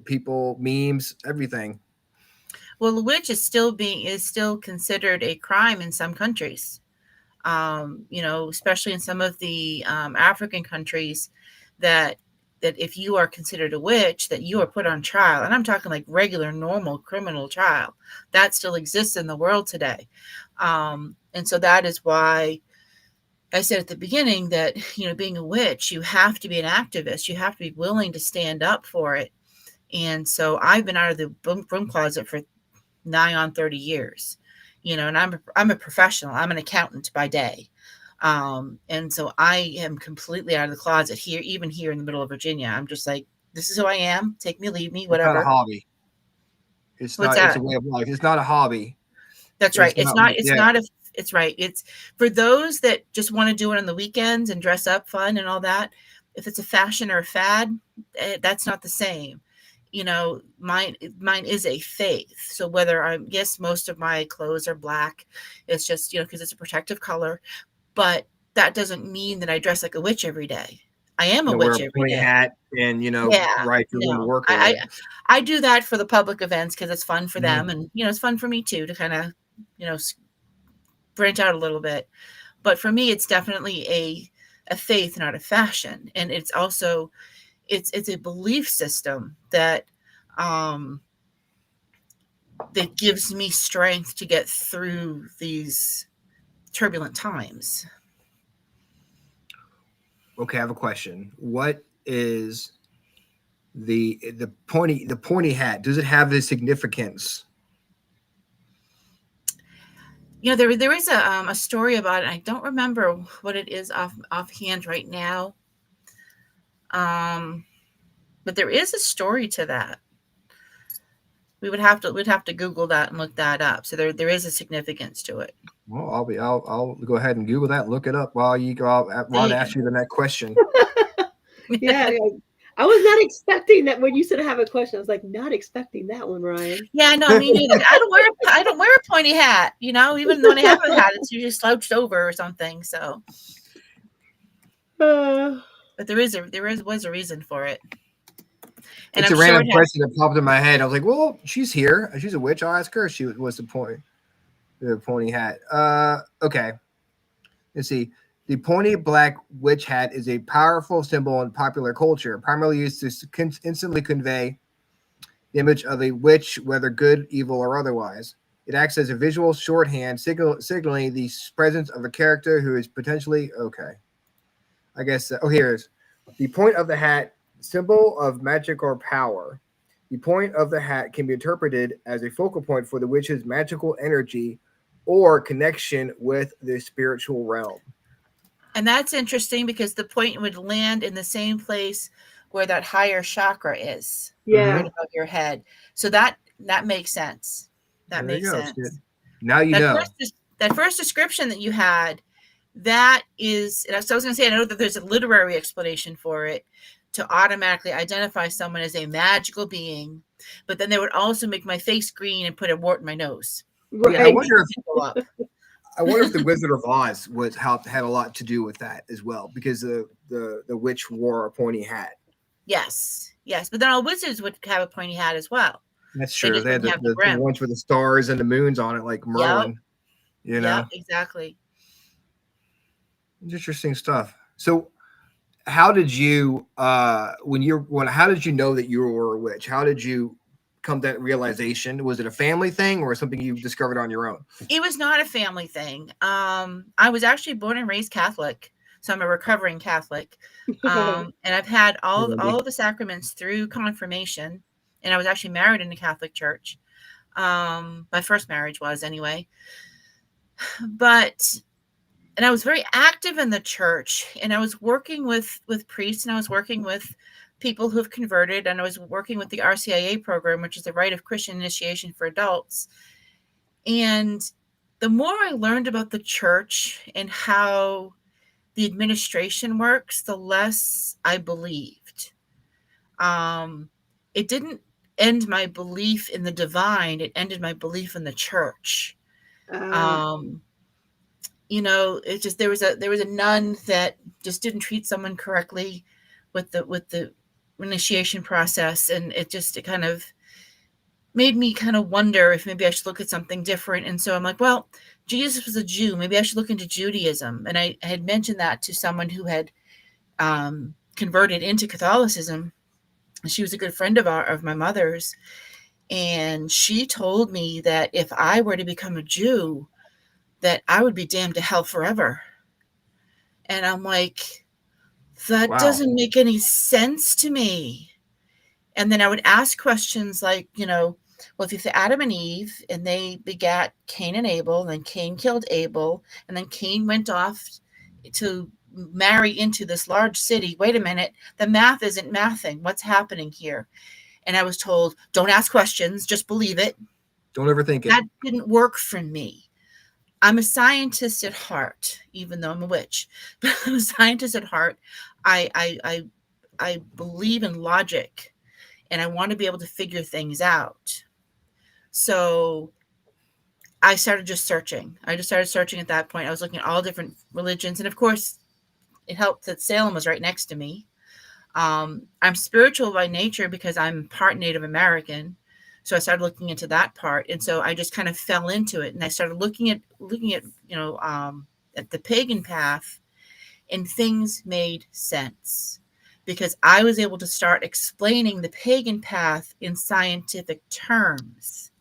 people, memes, everything. Well, the witch is still considered a crime in some countries. Especially in some of the African countries, that if you are considered a witch, that you are put on trial. And I'm talking like regular, normal criminal trial. That still exists in the world today. And so that is why I said at the beginning that, being a witch, you have to be an activist. You have to be willing to stand up for it. And so I've been out of the broom closet for nigh on 30 years, and I'm a professional. I'm an accountant by day. And so I am completely out of the closet here, even here in the middle of Virginia. I'm just like, this is who I am. Take me, leave me, whatever. It's not a hobby. It's a way of life. It's not a hobby. That's right. It's right. It's for those that just want to do it on the weekends and dress up fun and all that. If it's a fashion or a fad, that's not the same. Mine is a faith. So yes, most of my clothes are black. It's just, because it's a protective color. But that doesn't mean that I dress like a witch every day. I am a witch every day. Hat and ride through the work. I do that for the public events because it's fun for them, and it's fun for me too to kind of branch out a little bit. But for me, it's definitely a faith, not a fashion, and it's also it's a belief system that that gives me strength to get through these turbulent times. Okay, I have a question. What is the pointy hat? Does it have a significance? You know, there is a story about it. I don't remember what it is offhand right now. But there is a story to that. We'd have to Google that and look that up. So there is a significance to it. Well, I'll go ahead and Google that and look it up while you go out. While I ask you the next question. Yeah, I was not expecting that when you said I have a question. I was like, not expecting that one, Ryan. Yeah, no, me neither. I don't wear a pointy hat. You know, even when I have a hat, it's usually slouched over or something. So, but was a reason for it. And it's I'm a random sure question that popped in my head. I was like, well, she's here. She's a witch. I'll ask her. What's the point? The pointy hat. Okay. Let's see. The pointy black witch hat is a powerful symbol in popular culture, primarily used to instantly convey the image of a witch, whether good, evil, or otherwise. It acts as a visual shorthand, signaling the presence of a character who is potentially okay. I guess. Here's the point of the hat: symbol of magic or power. The point of the hat can be interpreted as a focal point for the witch's magical energy or connection with the spiritual realm. And that's interesting because the point would land in the same place where that higher chakra is. Yeah. Right above your head. So that makes sense. That There makes you go. sense. Now you know. That first description that you had, that is, and so I was going to say, I know that there's a literary explanation for it to automatically identify someone as a magical being, but then they would also make my face green and put a wart in my nose. Right. Yeah, I wonder if the Wizard of Oz had a lot to do with that as well, because the witch wore a pointy hat. Yes, but then all wizards would have a pointy hat as well. That's true. They had the ones with the stars and the moons on it, like Merlin. Yep. You know, yep, exactly. Interesting stuff. So, how did you how did you know that you were a witch? How did you come to that realization? Was it a family thing or something you discovered on your own? It was not a family thing. I was actually born and raised Catholic, so I'm a recovering Catholic. And I've had all of the sacraments through confirmation, and I was actually married in a Catholic church. My first marriage was anyway. And I was very active in the church, and I was working with priests, and I was working with people who have converted, and I was working with the RCIA program, which is the Rite of Christian Initiation for Adults. And the more I learned about the church and how the administration works, the less I believed. It didn't end my belief in the divine. It ended my belief in the church. You know, it just, there was a nun that just didn't treat someone correctly with the initiation process. And it kind of made me kind of wonder if maybe I should look at something different. And so I'm like, well, Jesus was a Jew. Maybe I should look into Judaism. And I had mentioned that to someone who had converted into Catholicism. And she was a good friend of my mother's. And she told me that if I were to become a Jew, that I would be damned to hell forever. And I'm like, that doesn't make any sense to me. And then I would ask questions like, you know, well, if Adam and Eve and they begat Cain and Abel, and then Cain killed Abel, and then Cain went off to marry into this large city. Wait a minute, the math isn't mathing. What's happening here? And I was told, don't ask questions, just believe it. Don't overthink it. That didn't work for me. I'm a scientist at heart, even though I'm a witch. But I'm a scientist at heart. I believe in logic, and I want to be able to figure things out. So I started just searching. I just started searching at that point. I was looking at all different religions. And of course, it helped that Salem was right next to me. I'm spiritual by nature because I'm part Native American. So I started looking into that part. And so I just kind of fell into it. And I started looking at at the pagan path, and things made sense. because I was able to start explaining the pagan path in scientific terms.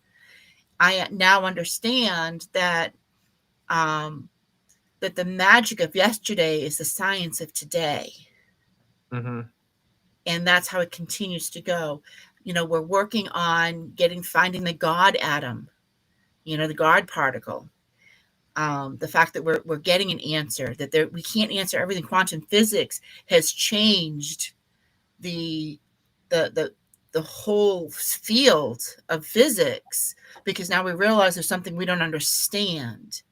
I now understand that that the magic of yesterday is the science of today. Mm-hmm. And that's how it continues to go. We're working on finding the God atom, the God particle. The fact that we're getting an answer, that we can't answer everything. Quantum physics has changed the whole field of physics, because now we realize there's something we don't understand,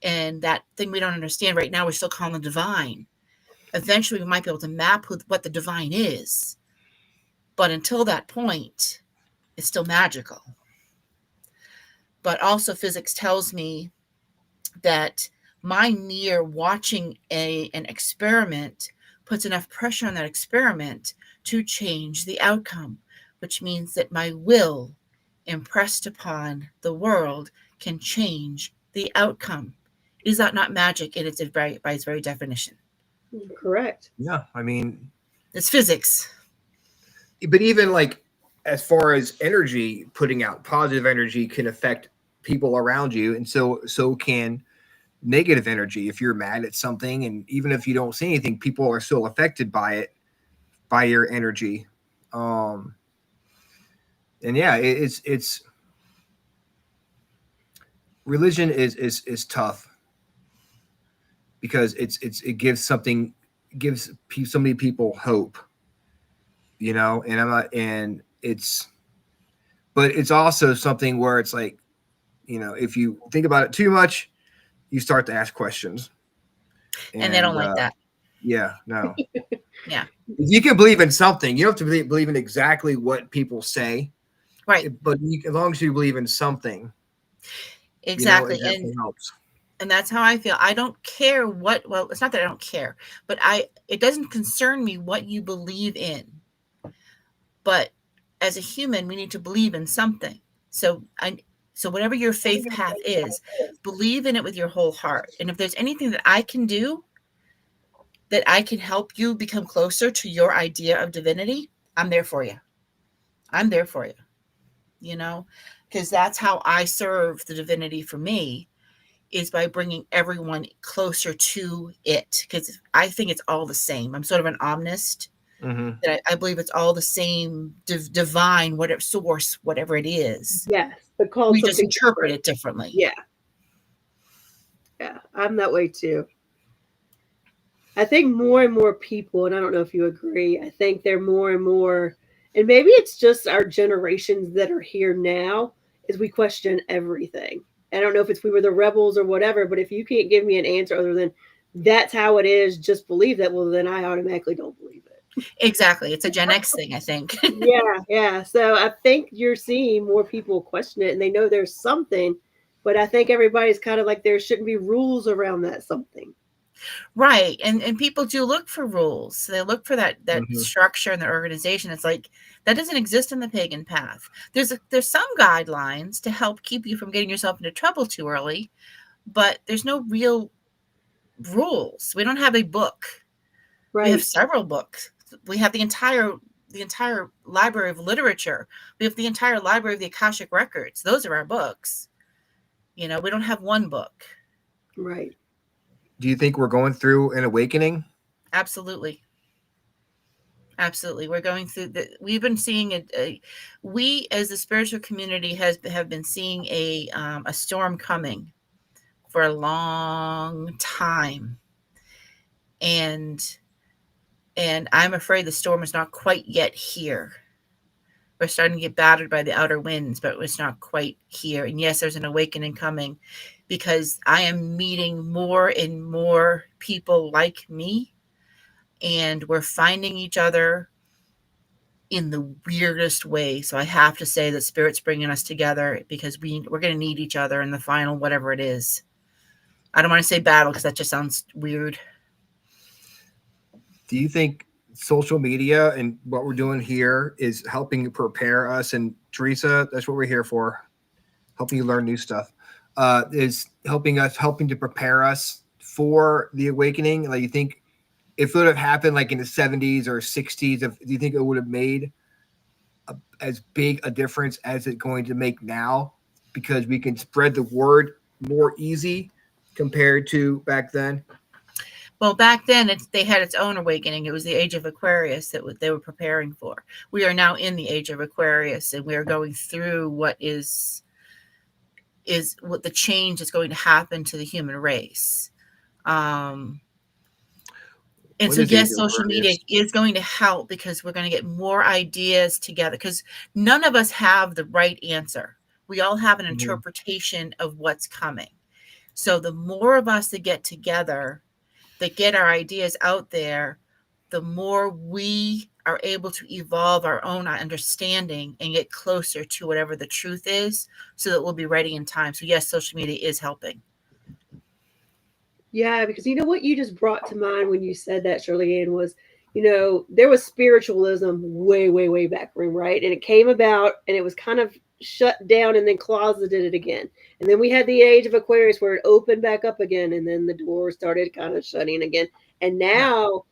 and that thing we don't understand right now we're still calling the divine. Eventually we might be able to map what the divine is, but until that point it's still magical. But also physics tells me that my mere watching an experiment puts enough pressure on that experiment to change the outcome, which means that my will impressed upon the world can change the outcome. Is that not magic by its very definition? Correct. Yeah, I mean, it's physics. But even like as far as energy, putting out positive energy can affect people around you, and so can negative energy. If you're mad at something, and even if you don't say anything, people are still affected by it, by your energy. And yeah, it's religion is tough because it gives so many people hope, and but it's also something where it's like, if you think about it too much, you start to ask questions, and they don't like that. Yeah, no. Yeah, you can believe in something. You don't have to believe in exactly what people say, right? But as long as you believe in something, exactly, it definitely helps. And that's how I feel. I don't care well, it's not that I don't care, but it doesn't concern me what you believe in. But as a human, we need to believe in something. So whatever your faith path is, believe in it with your whole heart. And if there's anything that I can do that I can help you become closer to your idea of divinity, I'm there for you. I'm there for you. Because that's how I serve the divinity for me, is by bringing everyone closer to it, because I think it's all the same. I'm sort of an omnist. Mm-hmm. That I believe it's all the same divine, whatever source, whatever it is. Yes, but we just interpret it differently. Yeah, I'm that way too. I think more and more people, and I don't know if you agree, I think they're more and more, and maybe it's just our generations that are here now, is we question everything. I don't know if we were the rebels or whatever, but if you can't give me an answer other than that's how it is, just believe that, well, then I automatically don't believe it. Exactly. It's a Gen X thing, I think. Yeah. So I think you're seeing more people question it, and they know there's something, but I think everybody's kind of like there shouldn't be rules around that something. Right. And people do look for rules. They look for that Mm-hmm. structure in their organization. It's like that doesn't exist in the pagan path. There's some guidelines to help keep you from getting yourself into trouble too early, but there's no real rules. We don't have a book. Right. We have several books. We have the entire library of literature. We have the entire library of the Akashic records. Those are our books. We don't have one book. Right. Do you think we're going through an awakening? Absolutely. We're going through we've been seeing it. We as the spiritual community have been seeing a storm coming for a long time. And I'm afraid the storm is not quite yet here. We're starting to get battered by the outer winds, but it's not quite here. And yes, there's an awakening coming, because I am meeting more and more people like me, and we're finding each other in the weirdest way. So I have to say that Spirit's bringing us together, because we're going to need each other in the final, whatever it is. I don't want to say battle, because that just sounds weird. Do you think social media and what we're doing here is helping prepare us? And Teresa, that's what we're here for, helping you learn new stuff. Is helping to prepare us for the awakening? Like, you think if it would have happened like in the 70s or 60s, do you think it would have made as big a difference as it's going to make now? Because we can spread the word more easy compared to back then. Well, back then they had its own awakening. It was the age of Aquarius that they were preparing for. We are now in the age of Aquarius, and we are going through what is what the change is going to happen to the human race. And so, yes, social media is going to help because we're going to get more ideas together, because none of us have the right answer. We all have an interpretation of what's coming. So the more of us that get together, that get our ideas out there, the more we are able to evolve our own understanding and get closer to whatever the truth is, so that we'll be ready in time. So yes, social media is helping. Yeah, because you know what you just brought to mind when you said that, Shirleyann, was, you know, there was spiritualism way, way, way back when, right? And it came about and it was kind of shut down and then closeted it again. And then we had the age of Aquarius where it opened back up again, and then the door started kind of shutting again. And now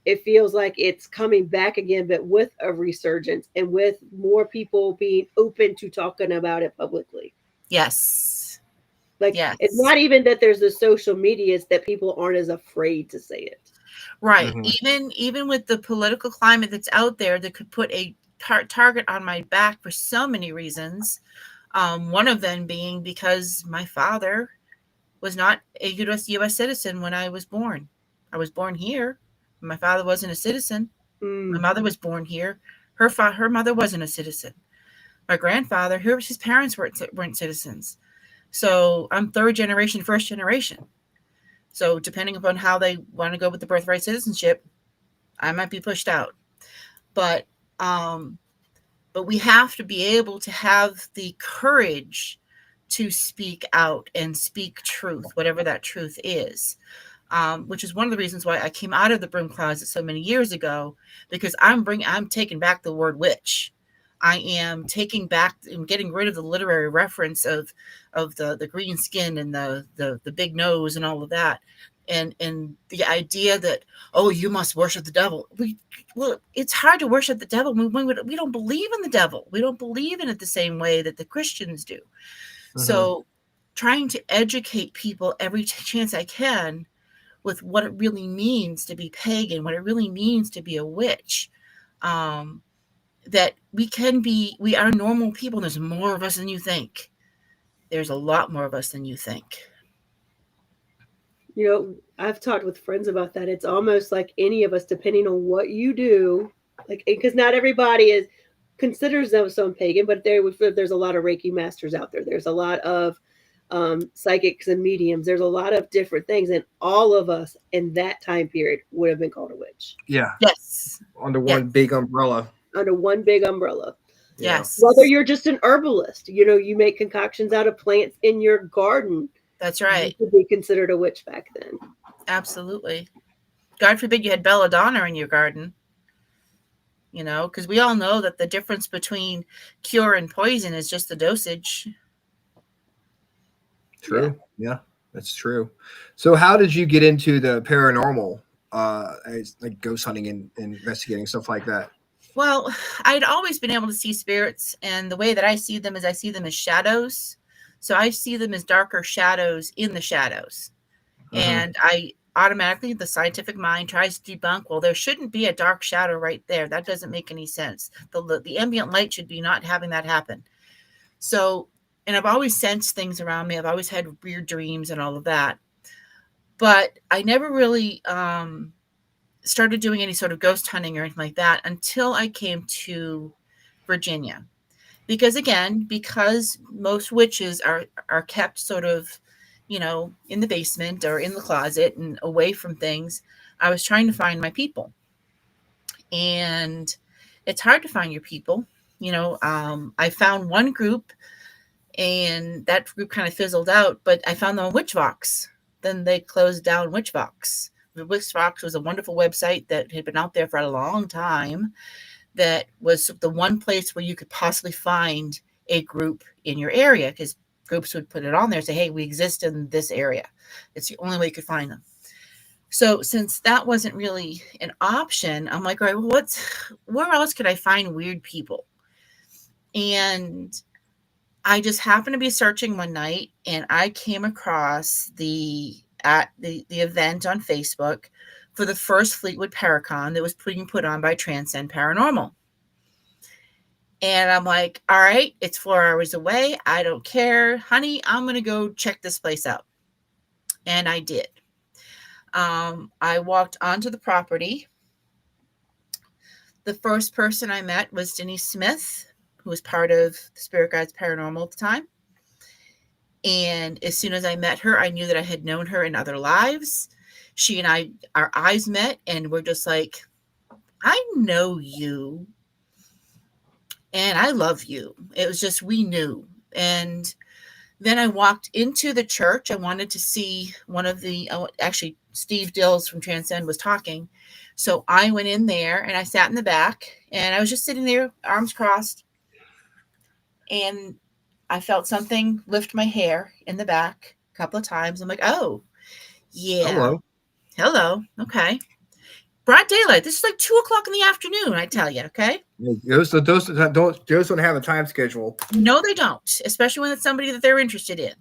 it feels like it's coming back again, but with a resurgence and with more people being open to talking about it publicly. Yes. Like, it's not even that there's the social media, it's that people aren't as afraid to say it. Right. Even with the political climate that's out there, that could put a target on my back for so many reasons. One of them being because my father was not a U.S. citizen when I was born. I was born here. My father wasn't a citizen. My mother was born here. Her mother wasn't a citizen. My grandfather, his parents weren't citizens. So I'm third generation, first generation. So depending upon how they want to go with the birthright citizenship, I might be pushed out. But we have to be able to have the courage to speak out and speak truth, whatever that truth is. Which is one of the reasons why I came out of the broom closet so many years ago, because I'm taking back the word witch. I am taking back and getting rid of the literary reference of the green skin and the big nose and all of that. And the idea that, oh, you must worship the devil. Well, it's hard to worship the devil. We don't believe in the devil. We don't believe in it the same way that the Christians do. So trying to educate people every chance I can with what it really means to be pagan, what it really means to be a witch, that we are normal people. There's more of us than you think. There's a lot more of us than you think. You know, I've talked with friends about that. It's almost like any of us, depending on what you do, like, because not everybody considers themselves pagan, but there's a lot of Reiki masters out there. There's a lot of psychics and mediums. There's a lot of different things, and all of us in that time period would have been called a witch. Yeah. Yes. Under one big umbrella. Under one big umbrella. Yes. Whether you're just an herbalist, you know, you make concoctions out of plants in your garden. That's right. You could be considered a witch back then. Absolutely. God forbid you had belladonna in your garden. You know, because we all know that the difference between cure and poison is just the dosage. True. Yeah, that's true. So how did you get into the paranormal, like ghost hunting and investigating, stuff like that? Well, I'd always been able to see spirits, and the way that I see them is I see them as shadows. So I see them as darker shadows in the shadows. And I automatically, the scientific mind tries to debunk, well, there shouldn't be a dark shadow right there. That doesn't make any sense. The ambient light should be not having that happen. So, and I've always sensed things around me. I've always had weird dreams and all of that. But I never really started doing any sort of ghost hunting or anything like that until I came to Virginia. Because most witches are kept sort of, you know, in the basement or in the closet and away from things, I was trying to find my people. And it's hard to find your people. You know, I found one group, and that group kind of fizzled out, but I found them on Witchvox. Then they closed down Witchvox. Witchvox was a wonderful website that had been out there for a long time. That was the one place where you could possibly find a group in your area, because groups would put it on there and say, hey, we exist in this area. It's the only way you could find them. So since that wasn't really an option, I'm like, all right, well, where else could I find weird people? And I just happened to be searching one night, and I came across the event on Facebook for the first Fleetwood Paracon that was being put on by Transcend Paranormal. And I'm like, all right, it's 4 hours away. I don't care, honey. I'm going to go check this place out. And I did. I walked onto the property. The first person I met was Denise Smith, who was part of the Spirit Guides Paranormal at the time. And as soon as I met her, I knew that I had known her in other lives. She and I, our eyes met, and we're just like, I know you. And I love you. It was just, we knew. And then I walked into the church. I wanted to see one of the, actually, Steve Dills from Transcend was talking. So I went in there and I sat in the back, and I was just sitting there, arms crossed. And I felt something lift my hair in the back a couple of times. I'm like, oh, yeah. Hello. Okay. Broad daylight. This is like 2:00 in the afternoon, I tell you. Okay. Those don't have a time schedule. No, they don't, especially when it's somebody that they're interested in.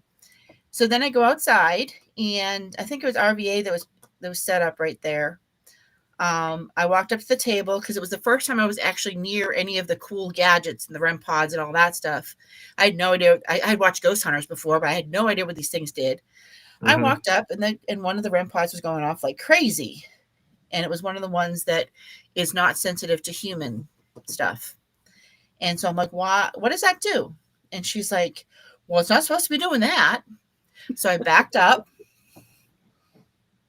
So then I go outside, and I think it was RVA that was set up right there. I walked up to the table because it was the first time I was actually near any of the cool gadgets and the REM pods and all that stuff. I had no idea. I had watched Ghost Hunters before, but I had no idea what these things did. I walked up, and one of the REM pods was going off like crazy. And it was one of the ones that is not sensitive to human stuff. And so I'm like, what does that do? And she's like, well, it's not supposed to be doing that. So I backed up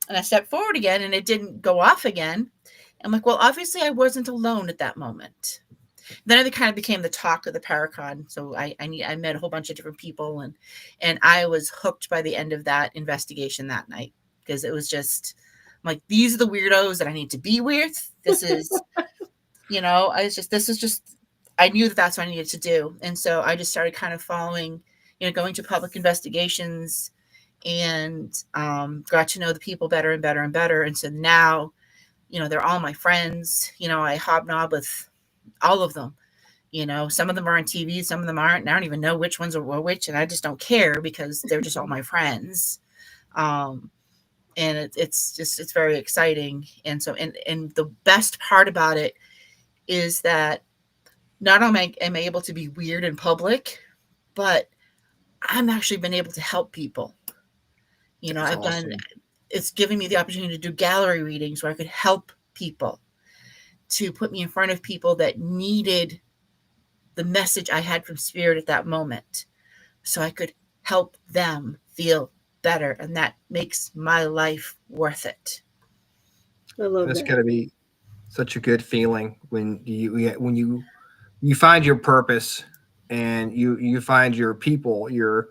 and I stepped forward again, and it didn't go off again. I'm like, well, obviously I wasn't alone at that moment. Then it kind of became the talk of the Paracon. So I met a whole bunch of different people, and I was hooked by the end of that investigation that night, because it was just, I'm like, these are the weirdos that I need to be with. This is, I knew that that's what I needed to do. And so I just started kind of following, going to public investigations, and got to know the people better and better and better. And so now, they're all my friends. I hobnob with all of them. Some of them are on TV, some of them aren't. And I don't even know which ones are which. And I just don't care, because they're just all my friends. And it's very exciting. And so, and the best part about it is that not only am I able to be weird in public, but I'm actually been able to help people. It's giving me the opportunity to do gallery readings where I could help people, to put me in front of people that needed the message I had from Spirit at that moment, so I could help them feel better. And that makes my life worth it. I love that. That's gotta be such a good feeling when you find your purpose, and you find your people, your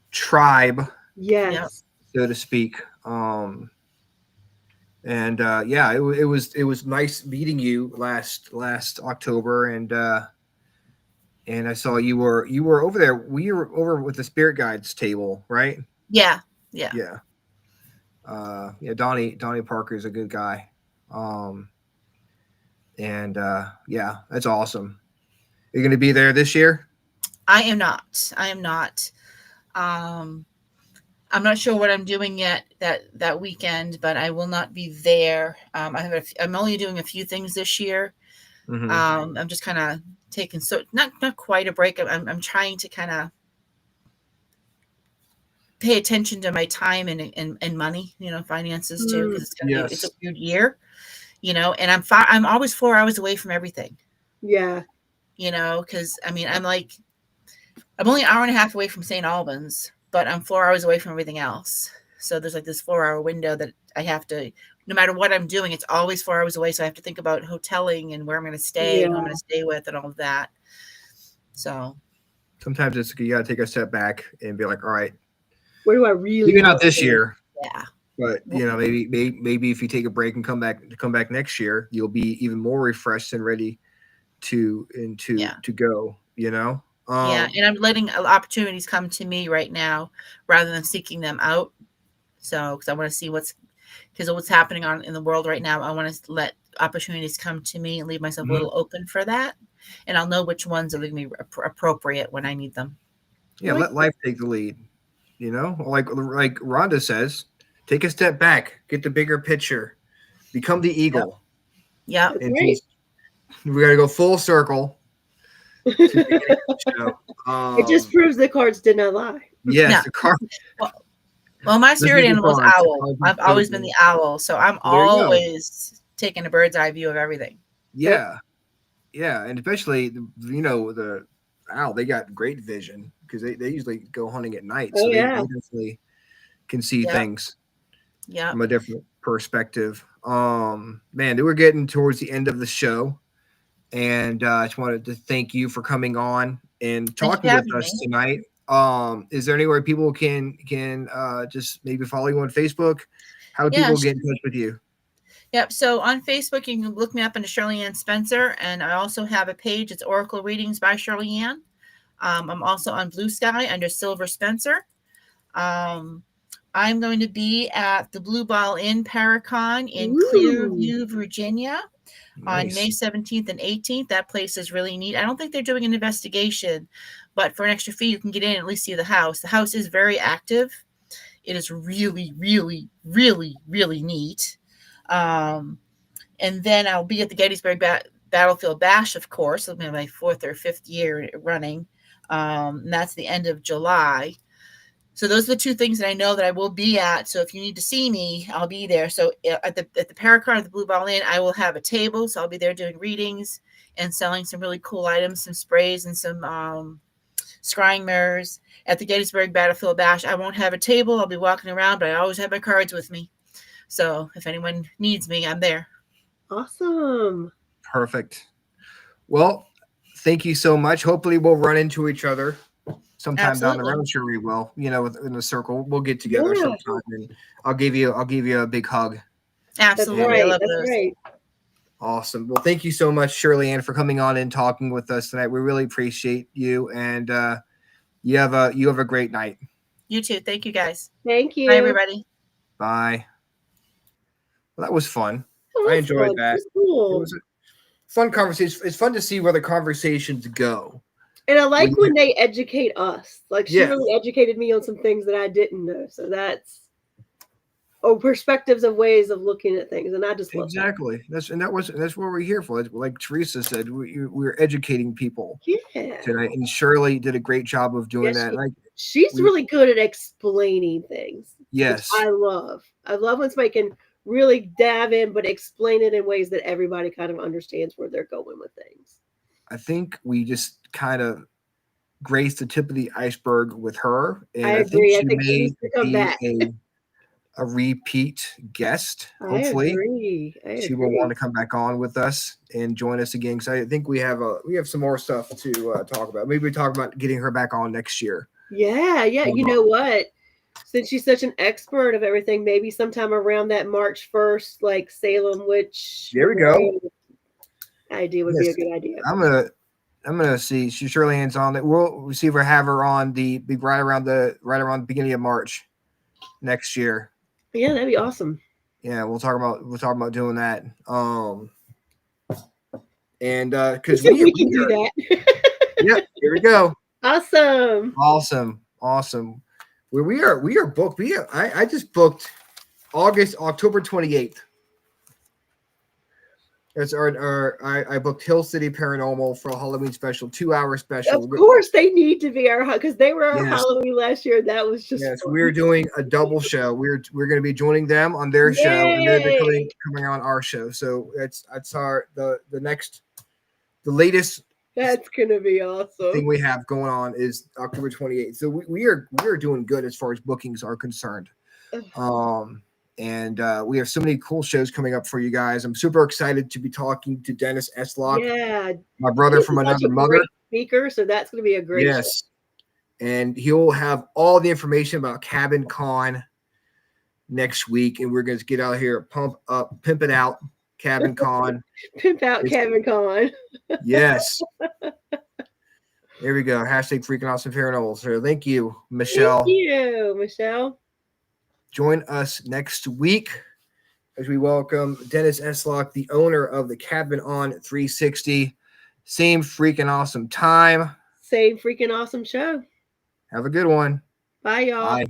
tribe, Yes, so to speak. It was nice meeting you last October, and I saw you were over there. We were over with the Spirit Guides table, right? Yeah. Donnie Parker is a good guy. That's awesome. You're going to be there this year? I am not. I'm not sure what I'm doing yet that weekend, but I will not be there. I'm only doing a few things this year. I'm just kind of taking, so not quite a break. I'm trying to kind of pay attention to my time and money, finances too, because it's a weird year, and I'm always 4 hours away from everything. Yeah. Because I'm only an hour and a half away from St. Albans, but I'm 4 hours away from everything else. So there's like this 4 hour window that I have to, no matter what I'm doing, it's always 4 hours away. So I have to think about hoteling and where I'm going to stay and who I'm going to stay with and all of that. So sometimes you got to take a step back and be like, all right, where do I really? Maybe not this year. Yeah. But maybe if you take a break and come back next year, you'll be even more refreshed and ready to go. And I'm letting opportunities come to me right now rather than seeking them out. So, because I want to see because of what's happening in the world right now. I want to let opportunities come to me and leave myself a little open for that. And I'll know which ones are going to be appropriate when I need them. Yeah, let life take the lead. You know, like Rhonda says, take a step back, get the bigger picture, become the eagle. Yeah, and we got to go full circle. It just proves the cards did not lie. Yes, the card. Well, my spirit animal is owl. I've always been the owl, so I'm always taking a bird's eye view of everything. Yeah, yeah, and especially the owl, they got great vision because they usually go hunting at night, so they definitely can see things from a different perspective. Man, we're getting towards the end of the show, and I just wanted to thank you for coming on and talking with us tonight. Is there anywhere people can just maybe follow you on Facebook? How do people get in touch with you? Yep. So on Facebook, you can look me up under Shirleyann Spencer, and I also have a page. It's Oracle Readings by Shirleyann. I'm also on Blue Sky under Silver Spencer. I'm going to be at the Blue Ball Inn Paracon in Clearview, Virginia on May 17th and 18th. That place is really neat. I don't think they're doing an investigation, but for an extra fee, you can get in and at least see the house. The house is very active. It is really, really, really, really neat. And then I'll be at the Gettysburg Battlefield Bash, of course. It'll be my 4th or 5th year running. And that's the end of July. So those are the two things that I know that I will be at. So if you need to see me, I'll be there. So at the Paracon at the Blue Ball Inn, I will have a table. So I'll be there doing readings and selling some really cool items, some sprays and some scrying mirrors. At the Gettysburg Battlefield Bash, I won't have a table. I'll be walking around, but I always have my cards with me. So if anyone needs me, I'm there. Awesome. Perfect. Well, thank you so much. Hopefully we'll run into each other sometime down the road. Sure we will. In the circle. We'll get together sometime, and I'll give you a big hug. Absolutely. I love those. Great. Awesome. Well, thank you so much, Shirleyann, for coming on and talking with us tonight. We really appreciate you, and you have a great night. You too. Thank you, guys. Thank you. Bye, everybody. Bye. Well, that was fun. I enjoyed that. Cool. It was a fun conversation. It's fun to see where the conversations go. And I like when they educate us. Like she really educated me on some things that I didn't know. So that's perspectives of ways of looking at things, and I just love that. That's what we're here for. Like Teresa said, we're educating people tonight, and Shirley did a great job of doing that. She's really good at explaining things. Yes, I love when somebody can really dive in, but explain it in ways that everybody kind of understands where they're going with things. I think we just kind of graced the tip of the iceberg with her, and I agree. I think she may needs to come back. A repeat guest. Hopefully, she will want to come back on with us and join us again. Because I think we have some more stuff to talk about. Maybe we talk about getting her back on next year. Yeah. You know what? Since she's such an expert of everything, maybe sometime around that March 1st, like Salem witch. There we go. Idea would be a good idea. I'm gonna see. She Shirleyann's on that. We'll see if we have her on right around the beginning of March next year. Yeah, that'd be awesome. Yeah, we'll talk about doing that. And because we can do that. Yep, here we go. Awesome. We are booked. I just booked October 28th. That's I booked Hill City Paranormal for a Halloween special, 2-hour special. Of course, they need to be because they were our Halloween last year. That was just fun. We're doing a double show. We're going to be joining them on their show, and they're coming on our show. So that's the latest. That's gonna be awesome. Thing we have going on is October 28th. So we are doing good as far as bookings are concerned. And we have so many cool shows coming up for you guys. I'm super excited to be talking to Dennis Eslock. Yeah, my brother from another mother. Speaker, so that's going to be a great show. And he'll have all the information about Cabin Con next week, and we're going to get out here, pimp it out, Cabin Con. Pimp out Cabin Con. Yes. There we go. Hashtag Freakin' Awesome Paranormal. So thank you, Michelle. Thank you, Michelle. Join us next week as we welcome Dennis Eslock, the owner of the Cabin on 360. Same freaking awesome time. Same freaking awesome show. Have a good one. Bye, y'all. Bye.